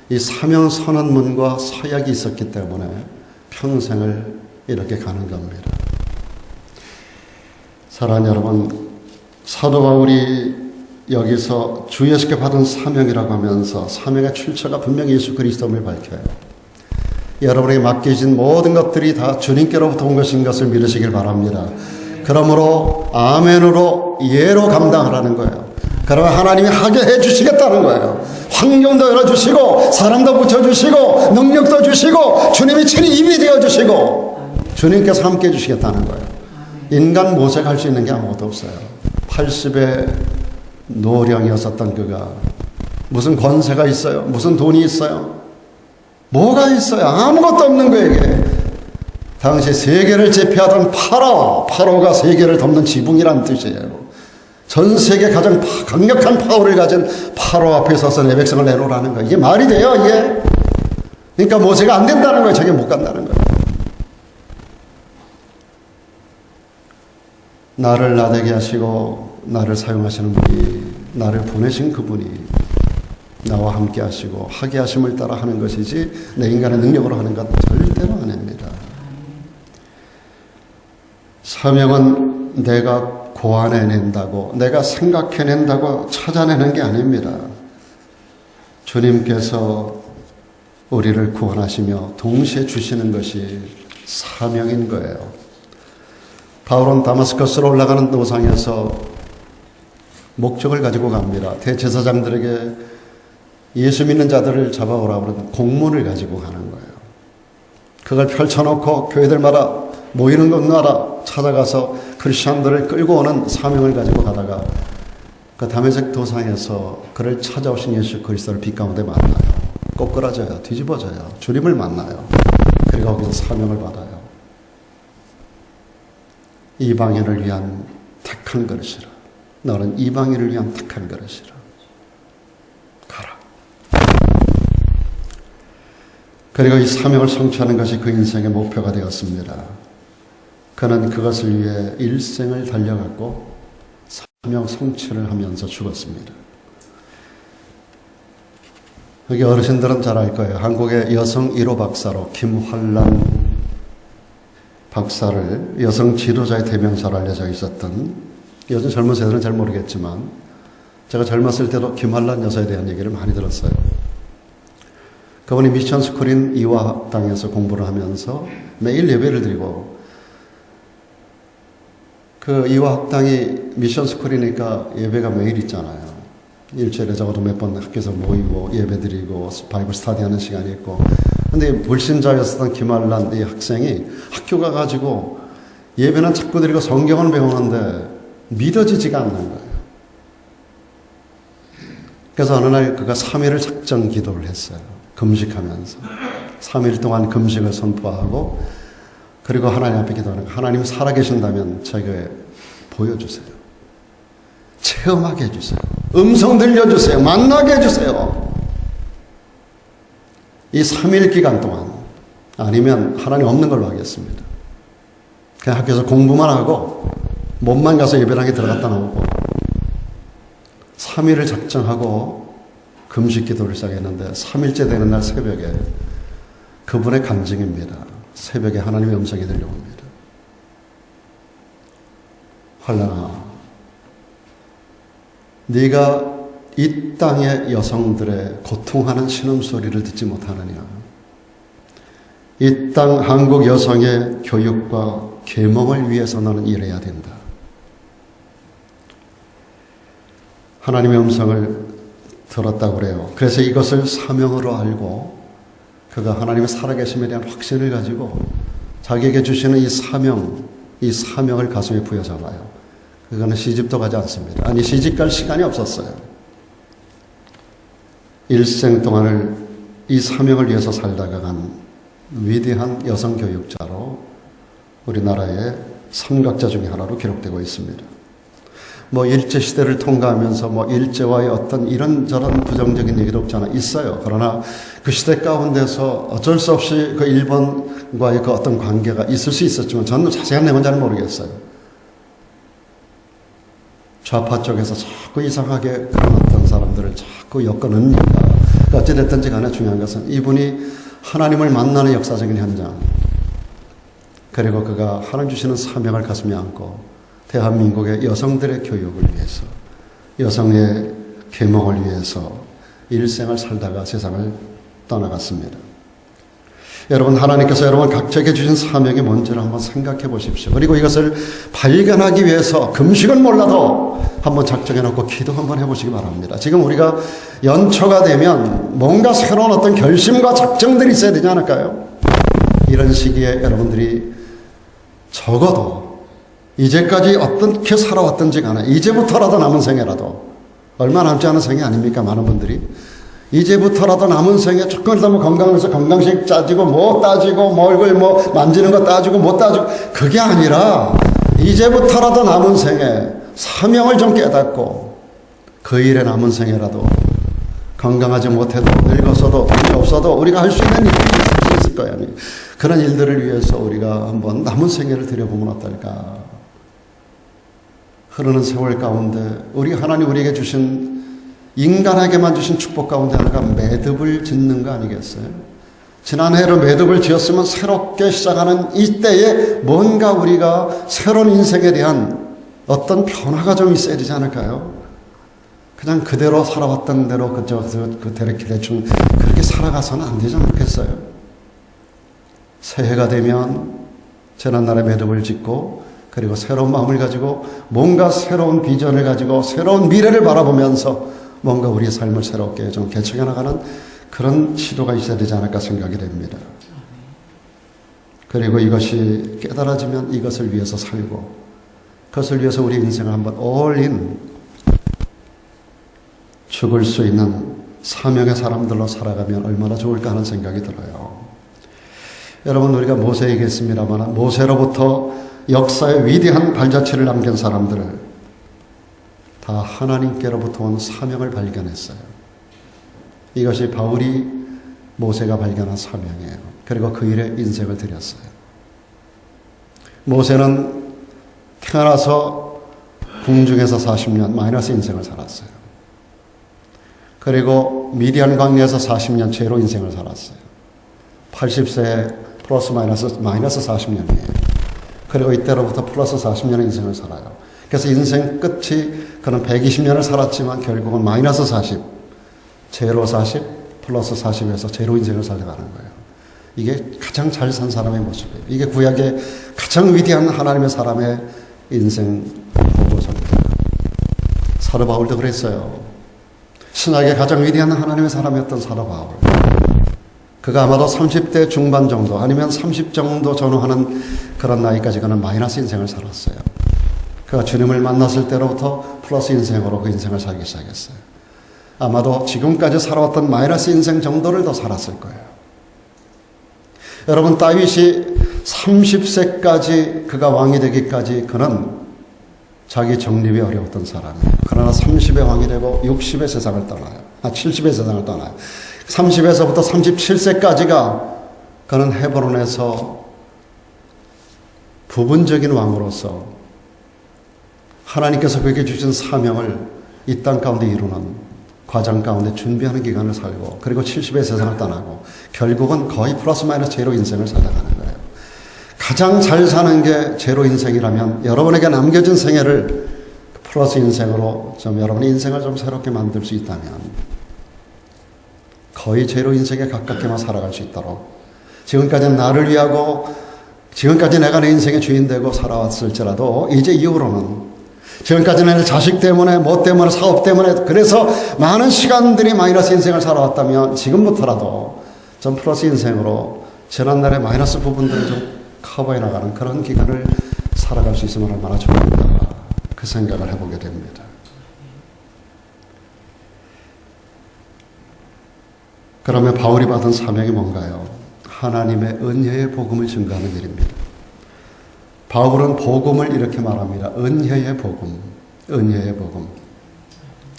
이 사명 선언문과 서약이 있었기 때문에 평생을 이렇게 가는 겁니다. 사랑하는 여러분, 사도 바울이 여기서 주 예수께 받은 사명이라고 하면서 사명의 출처가 분명히 예수 그리스도임을 밝혀요. 여러분에게 맡겨진 모든 것들이 다 주님께로부터 온 것인 것을 믿으시길 바랍니다. 그러므로 아멘으로 예로 감당하라는 거예요. 그러면 하나님이 하게 해주시겠다는 거예요. 환경도 열어주시고 사람도 붙여주시고 능력도 주시고 주님이 친히 입이 되어주시고 주님께서 함께 해주시겠다는 거예요. 인간 모세가 할 수 있는 게 아무것도 없어요. 80의 노령이었었던 그가 무슨 권세가 있어요? 무슨 돈이 있어요? 뭐가 있어요? 아무것도 없는 그에게 당시 세계를 제패하던 파로가 세계를 덮는 지붕이란 뜻이에요. 전 세계 가장 강력한 파워를 가진 파로 앞에 서서 내 백성을 내놓으라는 거예요. 이게 말이 돼요, 이게? 그러니까 모세가 안 된다는 거예요. 저게 못 간다는 거예요. 나를 나되게 하시고 나를 사용하시는 분이, 나를 보내신 그분이 나와 함께 하시고 하게 하심을 따라 하는 것이지 내 인간의 능력으로 하는 것 절대로 아닙니다. 사명은 내가 고안해낸다고, 내가 생각해낸다고 찾아내는 게 아닙니다. 주님께서 우리를 구원하시며 동시에 주시는 것이 사명인 거예요. 바울은 다마스커스로 올라가는 도상에서 목적을 가지고 갑니다. 대제사장들에게 예수 믿는 자들을 잡아오라 그러는 공문을 가지고 가는 거예요. 그걸 펼쳐놓고 교회들마다 모이는 곳마다 찾아가서 크리스천들을 끌고 오는 사명을 가지고 가다가 그 다메섹 도상에서 그를 찾아오신 예수 그리스도를 빛 가운데 만나요. 꼬꾸라져요. 뒤집어져요. 주님을 만나요. 그리고 거기서 사명을 받아요. 이방인을 위한 택한 그릇이라. 너는 이방인을 위한 택한 그릇이라. 가라. 그리고 이 사명을 성취하는 것이 그 인생의 목표가 되었습니다. 그는 그것을 위해 일생을 달려갔고 사명 성취를 하면서 죽었습니다. 여기 어르신들은 잘 알 거예요. 한국의 여성 1호 박사로 김환란 박사를 여성 지도자의 대명사로 알려져 있었던, 요즘 젊은 세대는 잘 모르겠지만 제가 젊었을 때도 김환란 여사에 대한 얘기를 많이 들었어요. 그분이 미션 스쿨인 이화학당에서 공부를 하면서 매일 예배를 드리고, 그 이화학당이 미션 스쿨이니까 예배가 매일 있잖아요. 일주일에 적어도 몇 번 학교에서 모이고 예배 드리고 바이블 스터디 하는 시간이 있고. 근데 불신자였었던 김환란 이 학생이 학교 가가지고 예배는 자꾸 드리고 성경을 배우는데 믿어지지가 않는 거예요. 그래서 어느 날 그가 3일을 작정 기도를 했어요. 금식하면서 3일 동안 금식을 선포하고, 그리고 하나님 앞에 기도하는 거예요. 하나님 살아계신다면 제게 보여주세요. 체험하게 해주세요. 음성 들려주세요. 만나게 해주세요. 이 3일 기간 동안, 아니면 하나님 없는 걸로 하겠습니다. 그냥 학교에서 공부만 하고 몸만 가서 예배당에 들어갔다 나오고 3일을 작정하고 금식 기도를 시작했는데 3일째 되는 날 새벽에 그분의 간증입니다. 새벽에 하나님의 음성이 들려옵니다. 환란아, 네가 이 땅의 여성들의 고통하는 신음소리를 듣지 못하느냐? 이 땅 한국 여성의 교육과 계몽을 위해서 너는 일해야 된다. 하나님의 음성을 들었다고 그래요. 그래서 이것을 사명으로 알고 그가 하나님의 살아계심에 대한 확신을 가지고 자기에게 주시는 이 사명을 가슴에 부여잡아요. 그거는 시집도 가지 않습니다. 아니, 시집 갈 시간이 없었어요. 일생 동안을 이 사명을 위해서 살다가 간 위대한 여성 교육자로 우리나라의 삼각자 중에 하나로 기록되고 있습니다. 일제시대를 통과하면서 일제와의 어떤 이런저런 부정적인 얘기도 없지 않아 있어요. 그러나 그 시대 가운데서 어쩔 수 없이 그 일본과의 그 어떤 관계가 있을 수 있었지만 저는 자세한 내용은 잘 모르겠어요. 좌파 쪽에서 자꾸 이상하게 그런 어떤 사람들을 자꾸 엮어넣는다. 어찌됐든지 간에 중요한 것은 이분이 하나님을 만나는 역사적인 현장, 그리고 그가 하나님 주시는 사명을 가슴에 안고 대한민국의 여성들의 교육을 위해서, 여성의 계몽을 위해서 일생을 살다가 세상을 떠나갔습니다. 여러분, 하나님께서 여러분 각자에게 주신 사명이 뭔지를 한번 생각해 보십시오. 그리고 이것을 발견하기 위해서 금식은 몰라도 한번 작정해 놓고 기도 한번 해보시기 바랍니다. 지금 우리가 연초가 되면 뭔가 새로운 어떤 결심과 작정들이 있어야 되지 않을까요? 이런 시기에 여러분들이 적어도 이제까지 어떻게 살아왔든지 간에 이제부터라도 남은 생애라도, 얼마 남지 않은 생애 아닙니까? 많은 분들이 이제부터라도 남은 생에 조금이라도 건강해서 건강식 따지고 따지고 얼굴 만지는 거 따지고 따지고, 그게 아니라 이제부터라도 남은 생에 사명을 좀 깨닫고 그 일에 남은 생애라도 건강하지 못해도 늙어서도 돈이 없어도 우리가 할 수 있는 일이 있을 거예요. 그런 일들을 위해서 우리가 한번 남은 생애를 들여보면 어떨까? 흐르는 세월 가운데 하나님 우리에게 주신, 인간에게만 주신 축복 가운데 하나가 매듭을 짓는 거 아니겠어요? 지난해로 매듭을 지었으면 새롭게 시작하는 이때에 뭔가 우리가 새로운 인생에 대한 어떤 변화가 좀 있어야 되지 않을까요? 그냥 그대로 살아왔던 대로 그대로 대충 그렇게 살아가서는 안 되지 않겠어요? 새해가 되면 지난날의 매듭을 짓고 그리고 새로운 마음을 가지고 뭔가 새로운 비전을 가지고 새로운 미래를 바라보면서 뭔가 우리의 삶을 새롭게 좀 개척해 나가는 그런 시도가 있어야 되지 않을까 생각이 됩니다. 그리고 이것이 깨달아지면 이것을 위해서 살고 그것을 위해서 우리 인생을 한번 올인 죽을 수 있는 사명의 사람들로 살아가면 얼마나 좋을까 하는 생각이 들어요. 여러분, 우리가 모세 얘기했습니다만 모세로부터 역사의 위대한 발자취를 남긴 사람들 다 하나님께로부터 온 사명을 발견했어요. 이것이 바울이 모세가 발견한 사명이에요. 그리고 그 일에 인생을 들였어요. 모세는 태어나서 궁중에서 40년 마이너스 인생을 살았어요. 그리고 미디안 광야에서 40년 제로 인생을 살았어요. 80세에 플러스 마이너스 40년이에요. 그리고 이때로부터 플러스 40년의 인생을 살아요. 그래서 인생 끝이 그는 120년을 살았지만 결국은 마이너스 40, 제로 40, 플러스 40에서 제로 인생을 살아가는 거예요. 이게 가장 잘 산 사람의 모습이에요. 이게 구약의 가장 위대한 하나님의 사람의 인생 보고서입니다. 사도 바울도 그랬어요. 신약의 가장 위대한 하나님의 사람이었던 사도 바울. 그가 아마도 30대 중반 정도 아니면 30 정도 전후하는 그런 나이까지 그는 마이너스 인생을 살았어요. 그가 주님을 만났을 때로부터 플러스 인생으로 그 인생을 살기 시작했어요. 아마도 지금까지 살아왔던 마이너스 인생 정도를 더 살았을 거예요. 여러분, 다윗이 30세까지 그가 왕이 되기까지 그는 자기 정립이 어려웠던 사람이에요. 그러나 30에 왕이 되고 60에 세상을 떠나요. 70에 세상을 떠나요. 30에서부터 37세까지가 그는 헤브론에서 부분적인 왕으로서 하나님께서 그에게 주신 사명을 이 땅 가운데 이루는 과정 가운데 준비하는 기간을 살고 그리고 70의 세상을 떠나고 결국은 거의 플러스 마이너스 제로 인생을 살아가는 거예요. 가장 잘 사는 게 제로 인생이라면 여러분에게 남겨진 생애를 플러스 인생으로 좀 여러분의 인생을 좀 새롭게 만들 수 있다면 거의 제로 인생에 가깝게만 살아갈 수 있도록 지금까지 나를 위하고 지금까지 내가 내 인생의 주인 되고 살아왔을지라도 이제 이후로는 지금까지는 내 자식 때문에 뭐 때문에 사업 때문에 그래서 많은 시간들이 마이너스 인생을 살아왔다면 지금부터라도 좀 플러스 인생으로 지난날의 마이너스 부분들을 좀 커버해 나가는 그런 기간을 살아갈 수 있으면 얼마나 좋을까 그 생각을 해보게 됩니다. 그러면 바울이 받은 사명이 뭔가요? 하나님의 은혜의 복음을 증거하는 일입니다. 바울은 복음을 이렇게 말합니다. 은혜의 복음, 은혜의 복음.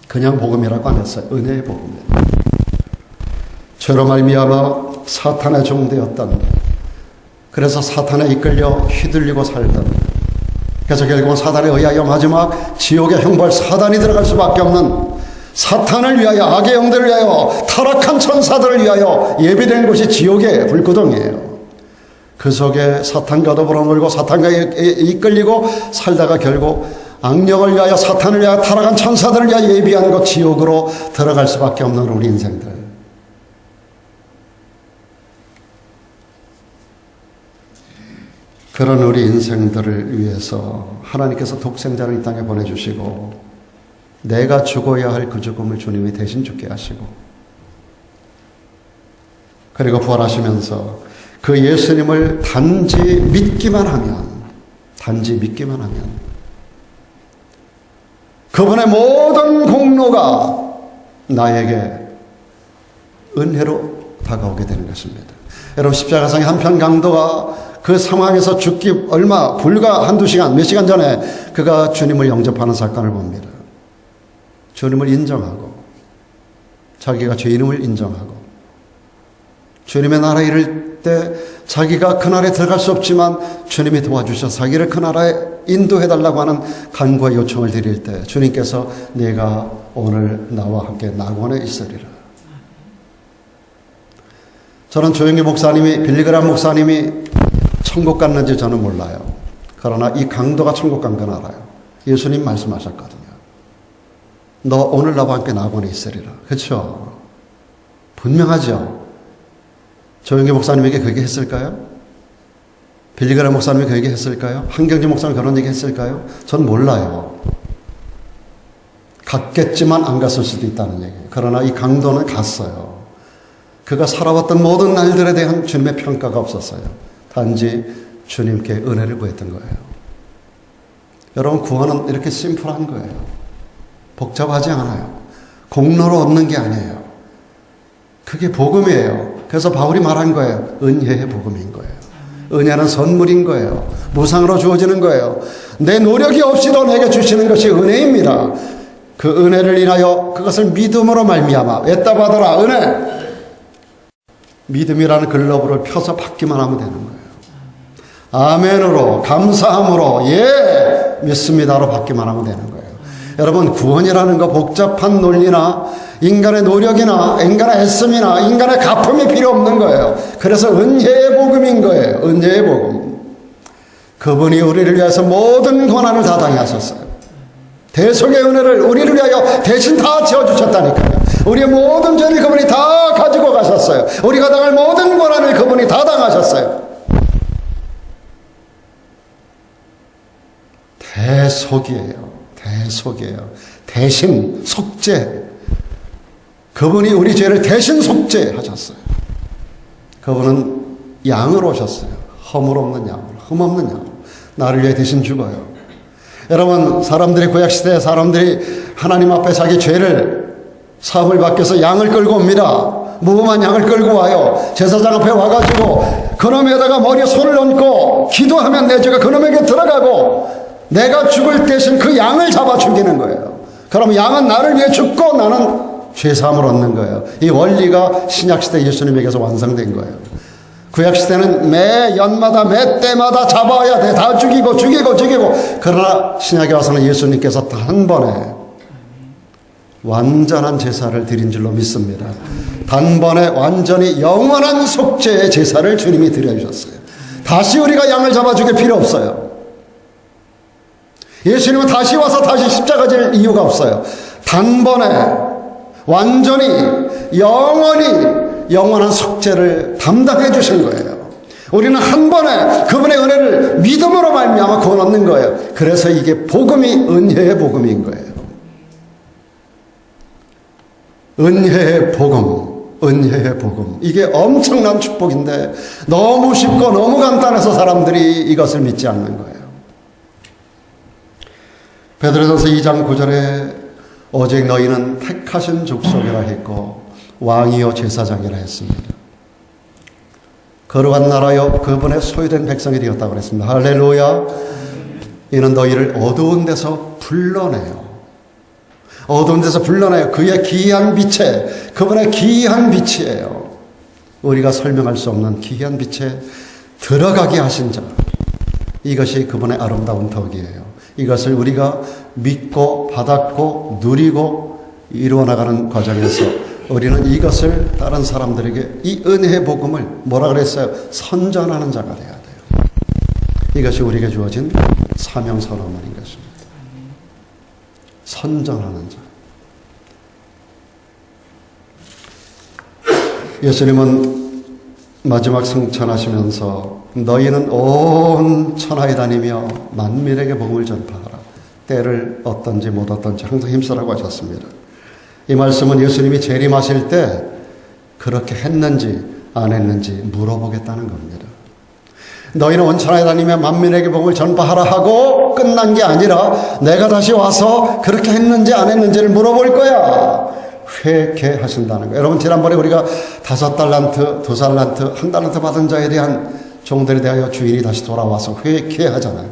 그냥 복음이라고 안 했어요. 은혜의 복음입니다. 죄로 말미암아 사탄의 종되었던, 그래서 사탄에 이끌려 휘둘리고 살던, 그래서 결국은 사단에 의하여 마지막 지옥의 형벌 사단이 들어갈 수밖에 없는 사탄을 위하여 악의 영들을 위하여 타락한 천사들을 위하여 예비된 곳이 지옥의 불구덩이에요. 그 속에 사탄과 더불어 놀고 사탄과 이끌리고 살다가 결국 악령을 위하여 사탄을 위하여 타락한 천사들을 위하여 예비한 곳 지옥으로 들어갈 수밖에 없는 우리 인생들. 그런 우리 인생들을 위해서 하나님께서 독생자를 이 땅에 보내주시고 내가 죽어야 할 그 죽음을 주님이 대신 죽게 하시고 그리고 부활하시면서 그 예수님을 단지 믿기만 하면 그분의 모든 공로가 나에게 은혜로 다가오게 되는 것입니다. 여러분, 십자가상의 한편 강도가 그 상황에서 죽기 얼마 불과 한두 시간 몇 시간 전에 그가 주님을 영접하는 사건을 봅니다. 주님을 인정하고 자기가 죄인임을 인정하고 주님의 나라에 이를 때 자기가 그 나라에 들어갈 수 없지만 주님이 도와주셔서 자기를 그 나라에 인도해달라고 하는 간구와 요청을 드릴 때 주님께서 네가 오늘 나와 함께 낙원에 있으리라. 저는 조영기 목사님이 빌리그람 목사님이 천국 갔는지 저는 몰라요. 그러나 이 강도가 천국 간 건 알아요. 예수님 말씀하셨거든요. 너 오늘 나와 함께 낙원에 있으리라. 그렇죠? 분명하죠? 조영기 목사님에게 그렇게 했을까요? 빌리그라 목사님이 그렇게 했을까요? 한경지 목사님 그런 얘기 했을까요? 전 몰라요. 갔겠지만 안 갔을 수도 있다는 얘기예요. 그러나 이 강도는 갔어요. 그가 살아왔던 모든 날들에 대한 주님의 평가가 없었어요. 단지 주님께 은혜를 구했던 거예요. 여러분, 구원은 이렇게 심플한 거예요. 복잡하지 않아요. 공로로 얻는 게 아니에요. 그게 복음이에요. 그래서 바울이 말한 거예요. 은혜의 복음인 거예요. 은혜는 선물인 거예요. 무상으로 주어지는 거예요. 내 노력이 없이도 내게 주시는 것이 은혜입니다. 그 은혜를 인하여 그것을 믿음으로 말미암아 애따 받아라. 은혜. 믿음이라는 글러브를 펴서 받기만 하면 되는 거예요. 아멘으로, 감사함으로, 예, 믿습니다로 받기만 하면 되는 거예요. 여러분, 구원이라는 거 복잡한 논리나 인간의 노력이나 인간의 애씀이나 인간의 가품이 필요 없는 거예요. 그래서 은혜의 복음인 거예요. 은혜의 복음. 그분이 우리를 위해서 모든 고난을 다 당하셨어요. 대속의 은혜를 우리를 위하여 대신 다 지어주셨다니까요. 우리의 모든 죄를 그분이 다 가지고 가셨어요. 우리가 당할 모든 고난을 그분이 다 당하셨어요. 대속이에요. 대속이에요. 대신 속죄. 그분이 우리 죄를 대신 속죄하셨어요. 그분은 양으로 오셨어요. 허물 없는 양으로, 흠 없는 양으로. 나를 위해 대신 죽어요. 여러분, 사람들이 구약시대에 사람들이 하나님 앞에 자기 죄를 사함을 받기 위해서 양을 끌고 옵니다. 무음한 양을 끌고 와요. 제사장 앞에 와가지고 그놈에다가 머리에 손을 얹고 기도하면 내 죄가 그놈에게 들어가고 내가 죽을 대신 그 양을 잡아 죽이는 거예요. 그럼 양은 나를 위해 죽고 나는 죄사함을 얻는 거예요. 이 원리가 신약시대 예수님에게서 완성된 거예요. 구약시대는 매 연마다 매 때마다 잡아야 돼. 다 죽이고 그러나 신약에 와서는 예수님께서 한 번에 완전한 제사를 드린 줄로 믿습니다. 단번에 완전히 영원한 속죄의 제사를 주님이 드려주셨어요. 다시 우리가 양을 잡아 죽일 필요 없어요. 예수님은 다시 와서 다시 십자가 질 이유가 없어요. 단번에 완전히 영원히 영원한 속죄를 담당해 주신 거예요. 우리는 한 번에 그분의 은혜를 믿음으로 말미암아 구원 얻는 거예요. 그래서 이게 복음이 은혜의 복음인 거예요. 은혜의 복음, 은혜의 복음. 이게 엄청난 축복인데 너무 쉽고 너무 간단해서 사람들이 이것을 믿지 않는 거예요. 베드로전서 2장 9절에 오직 너희는 택하신 족속이라 했고 왕이요 제사장이라 했습니다. 거룩한 나라요 그분의 소유된 백성이 되었다고 그랬습니다. 할렐루야. 이는 너희를 어두운 데서 불러내요. 어두운 데서 불러내요. 그의 기이한 빛에, 그분의 기이한 빛이에요. 우리가 설명할 수 없는 기이한 빛에 들어가게 하신 자. 이것이 그분의 아름다운 덕이에요. 이것을 우리가 믿고 받았고 누리고 이루어나가는 과정에서 우리는 이것을 다른 사람들에게 이 은혜의 복음을 뭐라 그랬어요? 선전하는 자가 돼야 돼요. 이것이 우리에게 주어진 사명 선언문인 것입니다. 선전하는 자. 예수님은 마지막 승천하시면서 너희는 온 천하에 다니며 만민에게 복음을 전파하라. 때를 어떤지 못 어떤지 항상 힘쓰라고 하셨습니다. 이 말씀은 예수님이 재림하실 때 그렇게 했는지 안 했는지 물어보겠다는 겁니다. 너희는 온 천하에 다니며 만민에게 복음을 전파하라 하고 끝난 게 아니라 내가 다시 와서 그렇게 했는지 안 했는지를 물어볼 거야. 회개하신다는 거예요. 여러분, 지난번에 우리가 5달란트, 2달란트, 1달란트 받은 자에 대한 종들에 대하여 주인이 다시 돌아와서 회개하잖아요.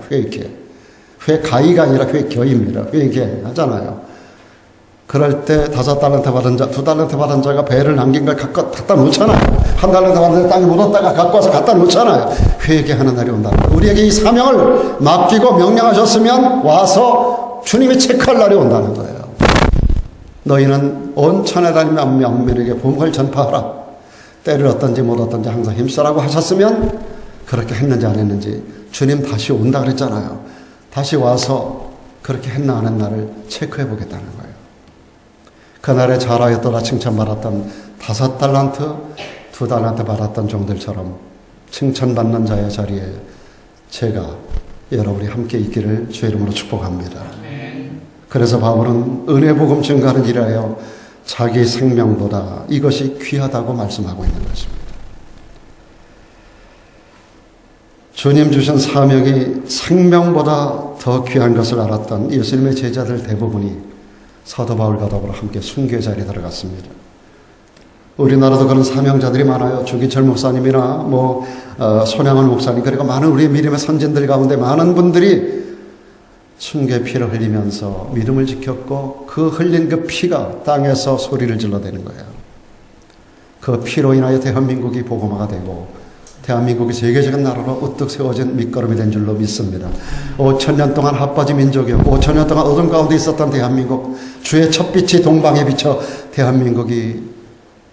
회가이가 아니라 회개입니다. 회개하잖아요. 그럴 때 5달란트 받은 자, 2달란트 받은 자가 배를 남긴 걸 갖다 놓잖아요. 1달란트 받은 자 땅에 묻었다가 갖고 와서 갖다 놓잖아요. 회개하는 날이 온다. 우리에게 이 사명을 맡기고 명령하셨으면 와서 주님이 체크할 날이 온다는 거예요. 너희는 온 천하에 다니며 만민에게 복음을 전파하라. 때를 어떤지 못 어떤지 항상 힘쓰라고 하셨으면 그렇게 했는지 안 했는지 주님 다시 온다 그랬잖아요. 다시 와서 그렇게 했나 안 했나를 체크해 보겠다는 거예요. 그날에 잘하였더라 칭찬받았던 5달란트, 2달란트 받았던 종들처럼 칭찬받는 자의 자리에 제가 여러분이 함께 있기를 주의 이름으로 축복합니다. 그래서 바울은 은혜 복음 증가하는 일하여 자기 생명보다 이것이 귀하다고 말씀하고 있는 것입니다. 주님 주신 사명이 생명보다 더 귀한 것을 알았던 예수님의 제자들 대부분이 사도 바울과 더불어 함께 순교의 자리에 들어갔습니다. 우리나라도 그런 사명자들이 많아요. 주기철 목사님이나 손양원 목사님, 그리고 많은 우리의 믿음의 선진들 가운데 많은 분들이 순교의 피를 흘리면서 믿음을 지켰고 그 흘린 그 피가 땅에서 소리를 질러대는 거예요. 그 피로 인하여 대한민국이 복음화가 되고 대한민국이 세계적인 나라로 우뚝 세워진 밑거름이 된 줄로 믿습니다. 5,000년 동안 핫바지 민족이었고 5,000년 동안 어둠 가운데 있었던 대한민국, 주의 첫빛이 동방에 비쳐 대한민국이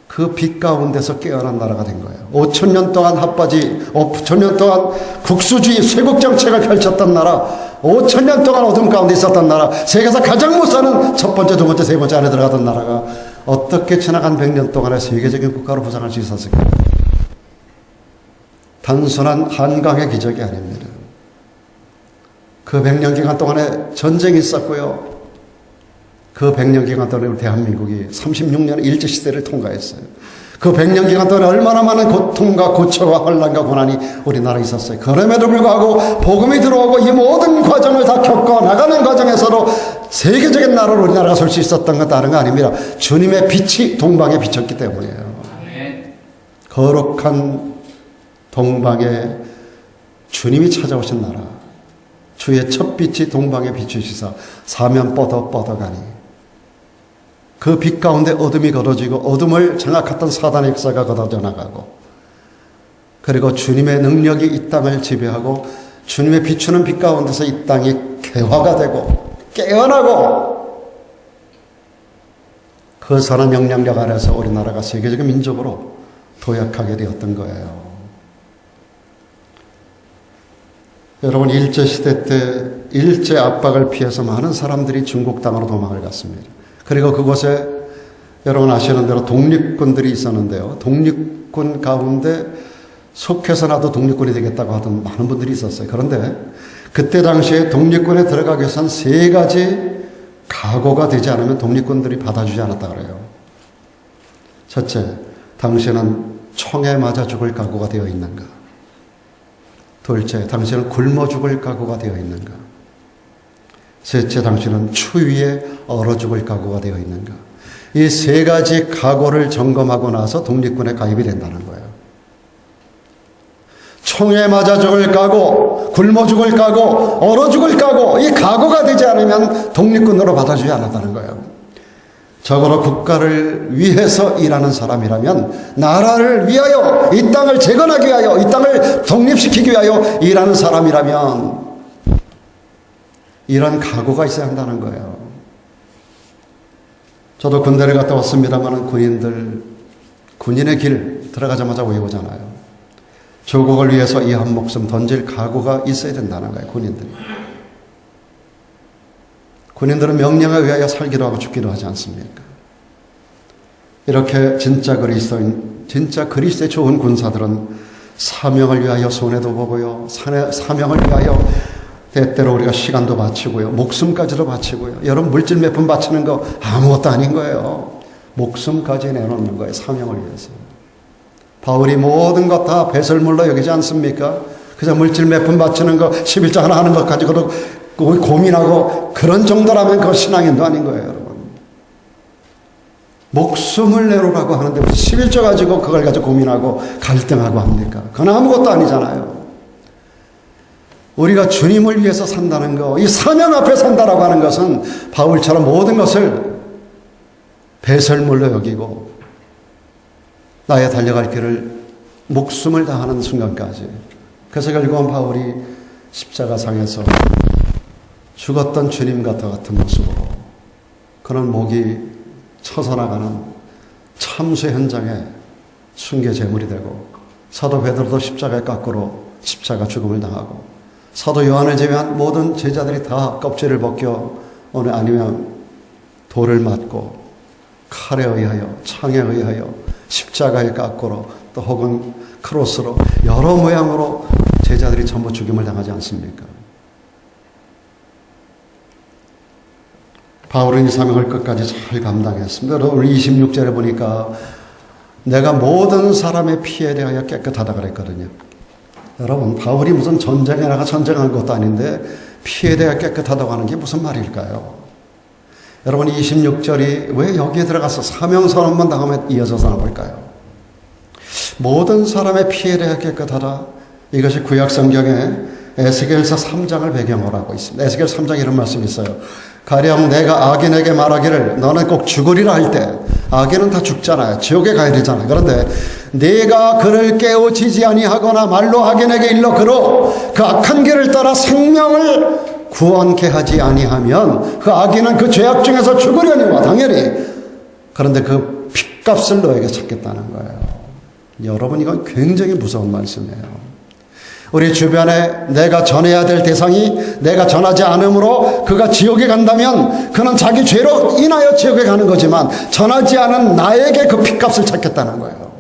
그 빛 가운데서 깨어난 나라가 된 거예요. 5,000년 동안 핫바지, 5,000년 동안 국수주의 쇄국 정책을 펼쳤던 나라, 5,000년 동안 어둠 가운데 있었던 나라, 세계에서 가장 못 사는 첫 번째, 두 번째, 세 번째 안에 들어가던 나라가 어떻게 지나간 100년 동안에 세계적인 국가로 부상할 수 있었을까요? 단순한 한강의 기적이 아닙니다. 그 100년 기간 동안에 전쟁이 있었고요. 그 100년 기간 동안에 우리 대한민국이 36년 일제시대를 통과했어요. 그 100년 기간 동안에 얼마나 많은 고통과 고초와 혼란과 고난이 우리나라에 있었어요. 그럼에도 불구하고 복음이 들어오고 이 모든 과정을 다 겪어 나가는 과정에서도 세계적인 나라로 우리나라가 설 수 있었던 건 다른 거 아닙니다. 주님의 빛이 동방에 비쳤기 때문이에요. 거룩한 동방에 주님이 찾아오신 나라, 주의 첫 빛이 동방에 비추시사 사면 뻗어가니 그 빛 가운데 어둠이 걸어지고 어둠을 장악했던 사단의 역사가 걷어져 나가고, 그리고 주님의 능력이 이 땅을 지배하고 주님의 비추는 빛 가운데서 이 땅이 개화가 되고 깨어나고 그 선한 영향력 아래서 우리나라가 세계적인 민족으로 도약하게 되었던 거예요. 여러분, 일제시대 때 일제 압박을 피해서 많은 사람들이 중국 땅으로 도망을 갔습니다. 그리고 그곳에 여러분 아시는 대로 독립군들이 있었는데요. 독립군 가운데 속해서 나도 독립군이 되겠다고 하던 많은 분들이 있었어요. 그런데 그때 당시에 독립군에 들어가기 위해서는 3가지 각오가 되지 않으면 독립군들이 받아주지 않았다 그래요. 첫째, 당신은 총에 맞아 죽을 각오가 되어 있는가? 둘째, 당신은 굶어 죽을 각오가 되어 있는가? 셋째, 당신은 추위에 얼어 죽을 각오가 되어 있는가? 이 3가지 각오를 점검하고 나서 독립군에 가입이 된다는 거예요. 총에 맞아 죽을 각오, 굶어 죽을 각오, 얼어 죽을 각오, 이 각오가 되지 않으면 독립군으로 받아주지 않았다는 거예요. 적어도 국가를 위해서 일하는 사람이라면, 나라를 위하여, 이 땅을 재건하기 위하여, 이 땅을 독립시키기 위하여 일하는 사람이라면 이런 각오가 있어야 한다는 거예요. 저도 군대를 갔다 왔습니다만 군인의 길 들어가자마자 외우잖아요. 조국을 위해서 이 한 목숨 던질 각오가 있어야 된다는 거예요. 군인들은 명령에 의하여 살기도 하고 죽기도 하지 않습니까? 이렇게 진짜 그리스도의 좋은 군사들은 사명을 위하여 손해도 보고요, 사명을 위하여 때때로 우리가 시간도 바치고요, 목숨까지도 바치고요. 여러분, 물질 몇 푼 바치는 거 아무것도 아닌 거예요. 목숨까지 내놓는 거예요. 사명을 위해서. 바울이 모든 것 다 배설물로 여기지 않습니까? 그저 물질 몇 푼 바치는 거, 11조 하나 하는 것 가지고도 고민하고 그런 정도라면 그건 신앙인도 아닌 거예요, 여러분. 목숨을 내놓으라고 하는데 11조 가지고 그걸 가지고 고민하고 갈등하고 합니까? 그건 아무것도 아니잖아요. 우리가 주님을 위해서 산다는 거, 이 사명 앞에 산다라고 하는 것은 바울처럼 모든 것을 배설물로 여기고 나의 달려갈 길을 목숨을 다하는 순간까지. 그래서 결국은 바울이 십자가상에서 죽었던 주님과 같은 모습으로 그런 목이 쳐서나가는 참수 현장에 순교 제물이 되고, 사도 베드로도 십자가에 거꾸로 십자가 죽음을 당하고, 사도 요한을 제외한 모든 제자들이 다 껍질을 벗겨 아니면 돌을 맞고 칼에 의하여, 창에 의하여, 십자가의 깎고로, 또 혹은 크로스로 여러 모양으로 제자들이 전부 죽임을 당하지 않습니까? 바울은 이 사명을 끝까지 잘 감당했습니다. 우리 26절에 보니까 내가 모든 사람의 피에 대하여 깨끗하다 그랬거든요. 여러분, 바울이 무슨 전쟁에 나가 전쟁한 것도 아닌데 피에 대하여 깨끗하다고 하는 게 무슨 말일까요? 여러분, 26절이 왜 여기에 들어가서 사명선언만 당하며 이어져서 나올까요? 모든 사람의 피에 대하여 깨끗하다. 이것이 구약 성경에 에스겔서 3장을 배경으로 하고 있습니다. 에스겔 3장에 이런 말씀이 있어요. 가령 내가 악인에게 말하기를 너는 꼭 죽으리라 할 때, 악인은 다 죽잖아요. 지옥에 가야 되잖아요. 그런데 네가 그를 깨우치지 아니하거나 말로 악인에게 일러 그로 그 악한 길을 따라 생명을 구원케 하지 아니하면 그 악인은 그 죄악 중에서 죽으려니와 당연히. 그런데 그 핏값을 너에게 찾겠다는 거예요. 여러분, 이건 굉장히 무서운 말씀이에요. 우리 주변에 내가 전해야 될 대상이 내가 전하지 않으므로 그가 지옥에 간다면 그는 자기 죄로 인하여 지옥에 가는 거지만 전하지 않은 나에게 그 핏값을 찾겠다는 거예요.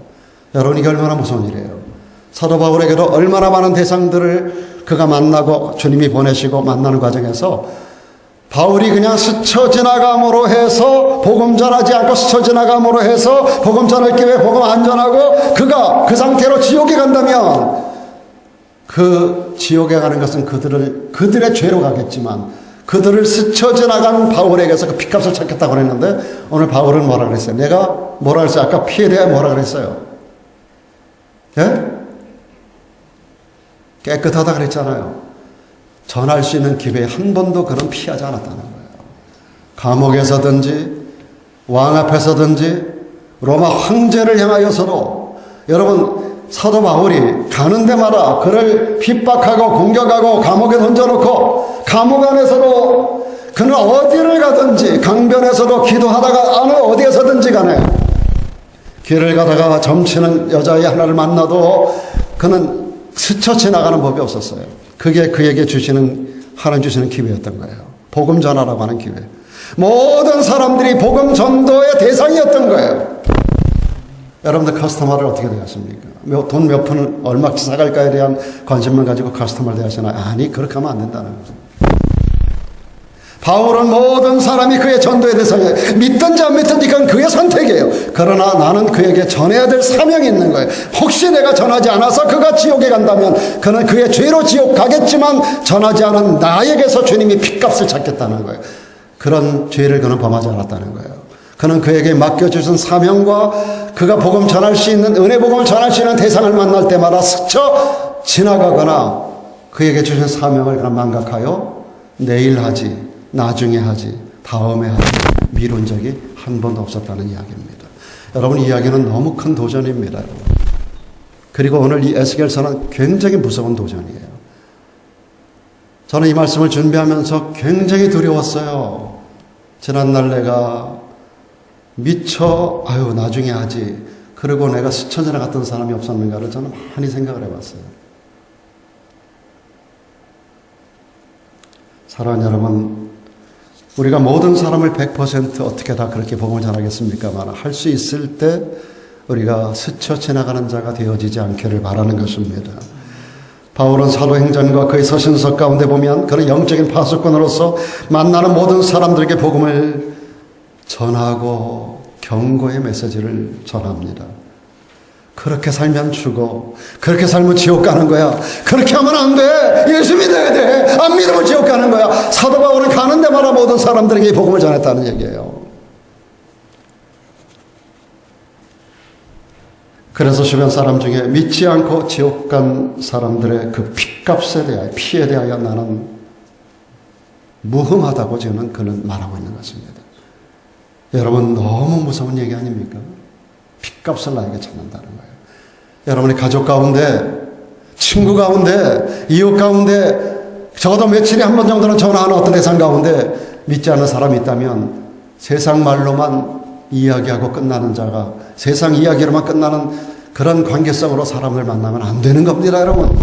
여러분, 이게 얼마나 무서운 일이에요. 사도 바울에게도 얼마나 많은 대상들을 그가 만나고 주님이 보내시고 만나는 과정에서 바울이 그냥 스쳐 지나감으로 해서 복음 전하지 않고 스쳐 지나감으로 해서 복음 전할 기회에 복음 안 전하고 그가 그 상태로 지옥에 간다면 그 지옥에 가는 것은 그들의 죄로 가겠지만 그들을 스쳐 지나간 바울에게서 그 핏값을 찾겠다고 그랬는데 오늘 바울은 뭐라 그랬어요? 내가 뭐라 그랬어요? 아까 피에 대해 뭐라 그랬어요? 예? 깨끗하다 그랬잖아요. 전할 수 있는 기회에 한 번도 그런 피하지 않았다는 거예요. 감옥에서든지 왕 앞에서든지 로마 황제를 향하여서도 여러분 사도 바울이 가는 데마다 그를 핍박하고 공격하고 감옥에 던져놓고 감옥 안에서도 그는 어디를 가든지 강변에서도 기도하다가 어느 어디에서든지 간에 길을 가다가 점치는 여자의 하나를 만나도 그는 스쳐 지나가는 법이 없었어요. 그게 그에게 하나님 주시는 기회였던 거예요. 복음 전하라고 하는 기회. 모든 사람들이 복음 전도의 대상이었던 거예요. 여러분들 커스터머를 어떻게 대하십니까? 돈 몇 푼을 얼마치 사갈까에 대한 관심만 가지고 커스터머를 대하시나요? 아니, 그렇게 하면 안 된다는 거죠. 바울은 모든 사람이 그의 전도의 대상이에요. 믿든지 안 믿든지 그건 그의 선택이에요. 그러나 나는 그에게 전해야 될 사명이 있는 거예요. 혹시 내가 전하지 않아서 그가 지옥에 간다면 그는 그의 죄로 지옥 가겠지만 전하지 않은 나에게서 주님이 핏값을 찾겠다는 거예요. 그런 죄를 그는 범하지 않았다는 거예요. 그는 그에게 맡겨주신 사명과 그가 복음 전할 수 있는 은혜 복음을 전할 수 있는 대상을 만날 때마다 스쳐 지나가거나 그에게 주신 사명을 그는 망각하여 내일 하지, 나중에 하지, 다음에 하지 미룬 적이 한 번도 없었다는 이야기입니다. 여러분, 이 이야기는 너무 큰 도전입니다. 여러분. 그리고 오늘 이 에스겔서는 굉장히 무서운 도전이에요. 저는 이 말씀을 준비하면서 굉장히 두려웠어요. 지난날 내가 미처 나중에 하지 그리고 내가 스쳐 지나갔던 사람이 없었는가를 저는 많이 생각을 해봤어요. 사랑하는 여러분, 우리가 모든 사람을 100% 어떻게 다 그렇게 복음을 전하겠습니까만 할 수 있을 때 우리가 스쳐 지나가는 자가 되어지지 않기를 바라는 것입니다. 바울은 사도행전과 그의 서신서 가운데 보면 그는 영적인 파수꾼으로서 만나는 모든 사람들에게 복음을 전하고 경고의 메시지를 전합니다. 그렇게 살면 죽어. 그렇게 살면 지옥 가는 거야. 그렇게 하면 안 돼. 예수 믿어야 돼. 안 믿으면 지옥 가는 거야. 사도 바울은 가는 데마다 모든 사람들에게 복음을 전했다는 얘기예요. 그래서 주변 사람 중에 믿지 않고 지옥 간 사람들의 그 핏값에 대하여, 피에 대하여 나는 무흠하다고 저는 그는 말하고 있는 것입니다. 여러분, 너무 무서운 얘기 아닙니까? 핏값을 나에게 찾는다는 거예요. 여러분의 가족 가운데, 친구 가운데, 이웃 가운데, 적어도 며칠에 한 번 정도는 전화하는 어떤 대상 가운데 믿지 않는 사람이 있다면 세상 말로만 이야기하고 끝나는 자가 세상 이야기로만 끝나는 그런 관계성으로 사람을 만나면 안 되는 겁니다, 여러분.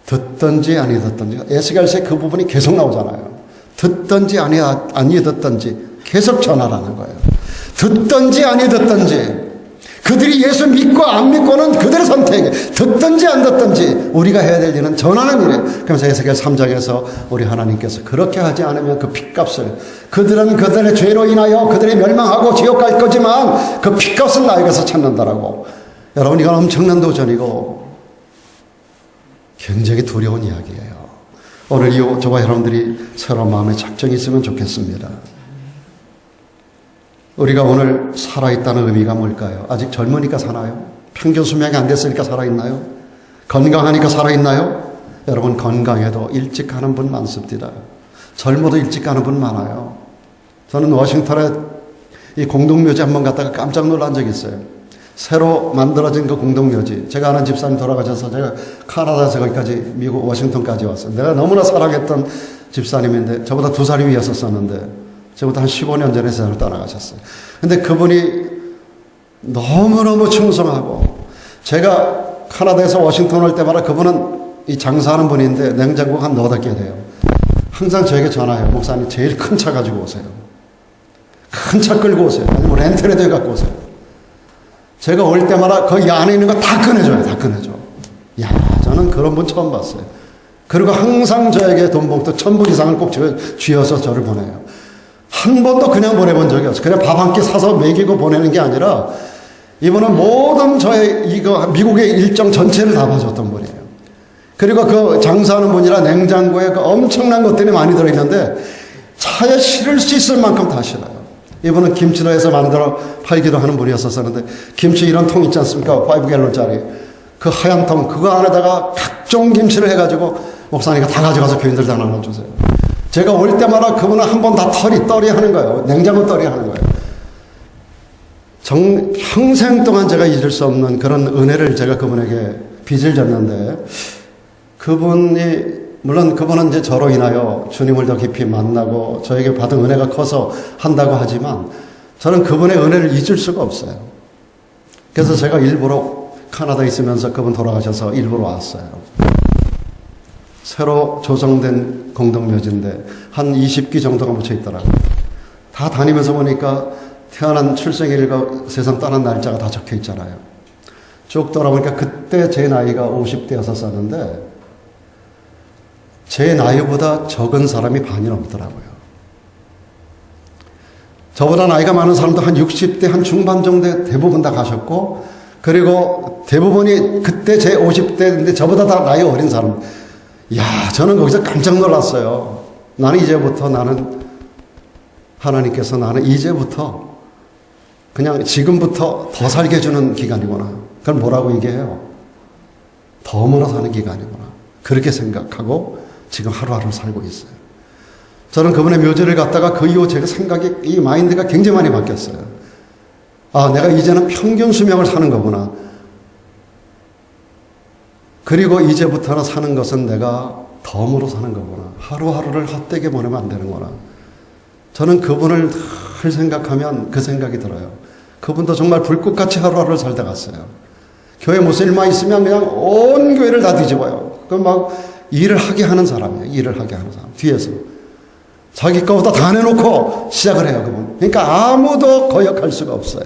듣든지 아니 듣든지. 에스겔서에 그 부분이 계속 나오잖아요. 듣든지 아니 듣든지 계속 전하라는 거예요. 듣든지 아니 듣든지 그들이 예수 믿고 안 믿고는 그들의 선택에 듣든지 안 듣든지 우리가 해야 될 일은 전하는 일이에요. 그래서 에스겔 3장에서 우리 하나님께서 그렇게 하지 않으면 그 핏값을 그들은 그들의 죄로 인하여 그들이 멸망하고 지옥 갈 거지만 그 핏값은 나에게서 찾는다라고. 여러분 이건 엄청난 도전이고 굉장히 두려운 이야기예요. 오늘 저와 여러분들이 새로운 마음의 작정이 있으면 좋겠습니다. 우리가 오늘 살아있다는 의미가 뭘까요? 아직 젊으니까 사나요? 평균 수명이 안 됐으니까 살아있나요? 건강하니까 살아있나요? 여러분 건강해도 일찍 가는 분 많습니다. 젊어도 일찍 가는 분 많아요. 저는 워싱턴에 이 공동묘지 한번 갔다가 깜짝 놀란 적이 있어요. 새로 만들어진 그 공동묘지. 제가 아는 집사님 돌아가셔서 제가 캐나다에서 거기까지 미국 워싱턴까지 왔어요. 내가 너무나 사랑했던 집사님인데 저보다 2살이 위였었는데 저보다 한 15년 전에 세상을 떠나가셨어요. 근데 그분이 너무너무 충성하고 제가 캐나다에서 워싱턴 올 때마다 그분은 이 장사하는 분인데 냉장고가 한 8개 돼요. 항상 저에게 전화해요. 목사님 제일 큰 차 가지고 오세요. 큰 차 끌고 오세요. 아니면 렌트레도 갖고 오세요. 제가 올 때마다 거기 안에 있는 거 다 꺼내줘요. 다 꺼내줘. 야, 저는 그런 분 처음 봤어요. 그리고 항상 저에게 돈 봉투 1000불 이상을 꼭 쥐어서 저를 보내요. 한 번도 그냥 보내본 적이 없어요. 그냥 밥 한 끼 사서 먹이고 보내는 게 아니라 이분은 모든 저의 미국의 일정 전체를 다 봐줬던 분이에요. 그리고 그 장사하는 분이라 냉장고에 그 엄청난 것들이 많이 들어있는데 차에 실을 수 있을 만큼 다 실어요. 이분은 김치로 해서 만들어 팔기도 하는 분이었었는데 김치 이런 통 있지 않습니까? 5갤런짜리 그 하얀 통 그거 안에다가 각종 김치를 해가지고 목사님이 다 가져가서 교인들 다 나눠주세요. 제가 올 때마다 그분은 한 번 다 떨이 하는 거예요. 냉장고 떨이 하는 거예요. 평생 동안 제가 잊을 수 없는 그런 은혜를 제가 그분에게 빚을 졌는데 그분이 물론 그분은 이제 저로 인하여 주님을 더 깊이 만나고 저에게 받은 은혜가 커서 한다고 하지만 저는 그분의 은혜를 잊을 수가 없어요. 그래서 제가 일부러 캐나다에 있으면서 그분 돌아가셔서 일부러 왔어요. 새로 조성된 공동묘지인데 한 20기 정도가 묻혀 있더라고요. 다 다니면서 보니까 태어난 출생일과 세상 떠난 날짜가 다 적혀 있잖아요. 쭉 돌아보니까 그때 제 나이가 50대였었는데 제 나이보다 적은 사람이 반이 넘더라고요. 저보다 나이가 많은 사람도 한 60대 한 중반 정도에 대부분 다 가셨고 그리고 대부분이 그때 제 50대인데 저보다 다 나이 어린 사람. 야, 저는 거기서 깜짝 놀랐어요. 나는 하나님께서 나는 이제부터 그냥 지금부터 더 살게 해주는 기간이구나. 그걸 뭐라고 얘기해요? 덤으로 사는 기간이구나. 그렇게 생각하고 지금 하루하루 살고 있어요. 저는 그분의 묘지를 갔다가 그 이후 제가 이 마인드가 굉장히 많이 바뀌었어요. 아, 내가 이제는 평균 수명을 사는 거구나. 그리고 이제부터는 사는 것은 내가 덤으로 사는 거구나. 하루하루를 헛되게 보내면 안 되는구나. 저는 그분을 늘 생각하면 그 생각이 들어요. 그분도 정말 불꽃같이 하루하루를 살다 갔어요. 교회 무슨 일만 있으면 그냥 온 교회를 다 뒤집어요. 그 막 일을 하게 하는 사람이에요. 일을 하게 하는 사람. 뒤에서. 자기 거보다 다 내놓고 시작을 해요, 그분. 그러니까 아무도 거역할 수가 없어요.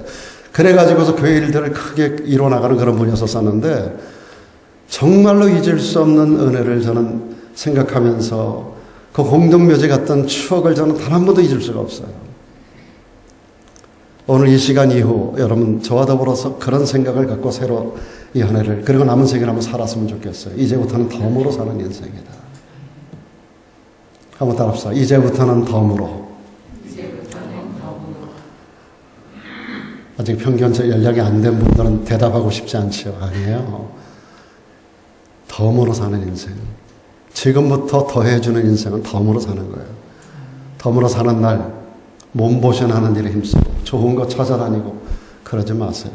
그래가지고서 교회 일들을 크게 이뤄나가는 그런 분이었었는데 정말로 잊을 수 없는 은혜를 저는 생각하면서 그 공동묘지 같던 추억을 저는 단 한 번도 잊을 수가 없어요. 오늘 이 시간 이후 여러분 저와 더불어서 그런 생각을 갖고 새로 이 한 해를 그리고 남은 생을 한번 살았으면 좋겠어요. 이제부터는 덤으로 사는 인생이다. 한번 따라합시다. 이제부터는 덤으로. 아직 평균적 연령이 안 된 분들은 대답하고 싶지 않죠. 아니에요. 덤으로 사는 인생. 지금부터 더해주는 인생은 덤으로 사는 거예요. 덤으로 사는 날 몸보신하는 일에 힘쓰고 좋은 거 찾아다니고 그러지 마세요.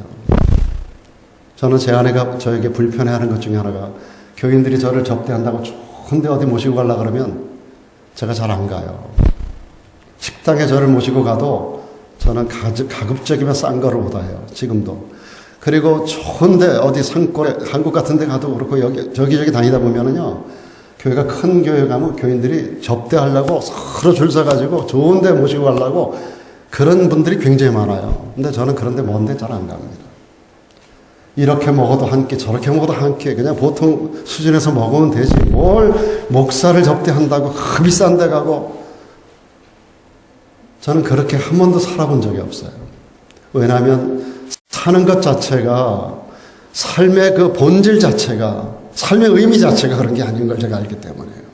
저는 제 아내가 저에게 불편해하는 것 중에 하나가 교인들이 저를 접대한다고 좋은데 어디 모시고 가려고 그러면 제가 잘 안 가요. 식당에 저를 모시고 가도 저는 가급적이면 싼 거를 못해요. 지금도. 그리고 좋은데 어디 산골에 한국 같은 데 가도 그렇고 저기저기 다니다 보면은요. 교회가 큰 교회 가면 교인들이 접대하려고 서로 줄 서가지고 좋은 데 모시고 가려고 그런 분들이 굉장히 많아요. 근데 저는 그런데 먼데 잘 안 갑니다. 이렇게 먹어도 한 끼, 저렇게 먹어도 한 끼, 그냥 보통 수준에서 먹으면 되지. 뭘 목사를 접대한다고 그 비싼 데 가고. 저는 그렇게 한 번도 살아본 적이 없어요. 왜냐하면 사는 것 자체가 삶의 그 본질 자체가, 삶의 의미 자체가 그런 게 아닌 걸 제가 알기 때문에요.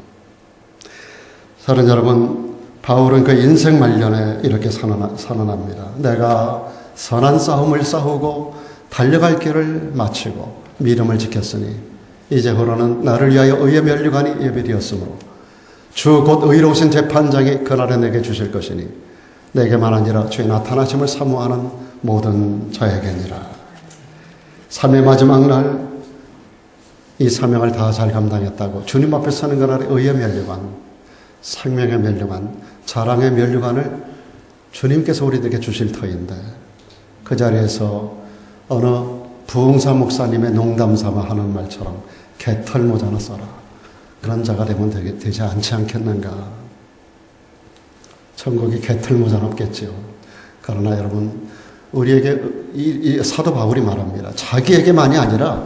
사랑하는 여러분, 바울은 그 인생 말년에 이렇게 선언합니다. 내가 선한 싸움을 싸우고 달려갈 길을 마치고 믿음을 지켰으니 이제후로는 나를 위하여 의의 면류관이 예비되었으므로 주 곧 의로우신 재판장이 그날에 내게 주실 것이니 내게만 아니라 주의 나타나심을 사모하는 모든 자에게니라. 삶의 마지막 날 이 사명을 다 잘 감당했다고 주님 앞에 서는 그날의 의의 면류관, 생명의 면류관, 자랑의 면류관을 주님께서 우리들에게 주실 터인데 그 자리에서 어느 부흥사 목사님의 농담 삼아 하는 말처럼 개털 모자나 써라. 그런 자가 되면 되지 않지 않겠는가. 천국이 개털 모자는 없겠지요. 그러나 여러분, 우리에게 이 사도 바울이 말합니다. 자기에게만이 아니라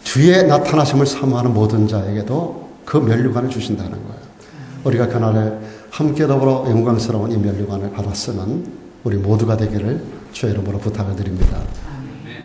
주의 나타나심을 사모하는 모든 자에게도 그 면류관을 주신다는 거예요. 우리가 그날에 함께 더불어 영광스러운 이 면류관을 받았으면 우리 모두가 되기를 주의 이름으로 부탁을 드립니다.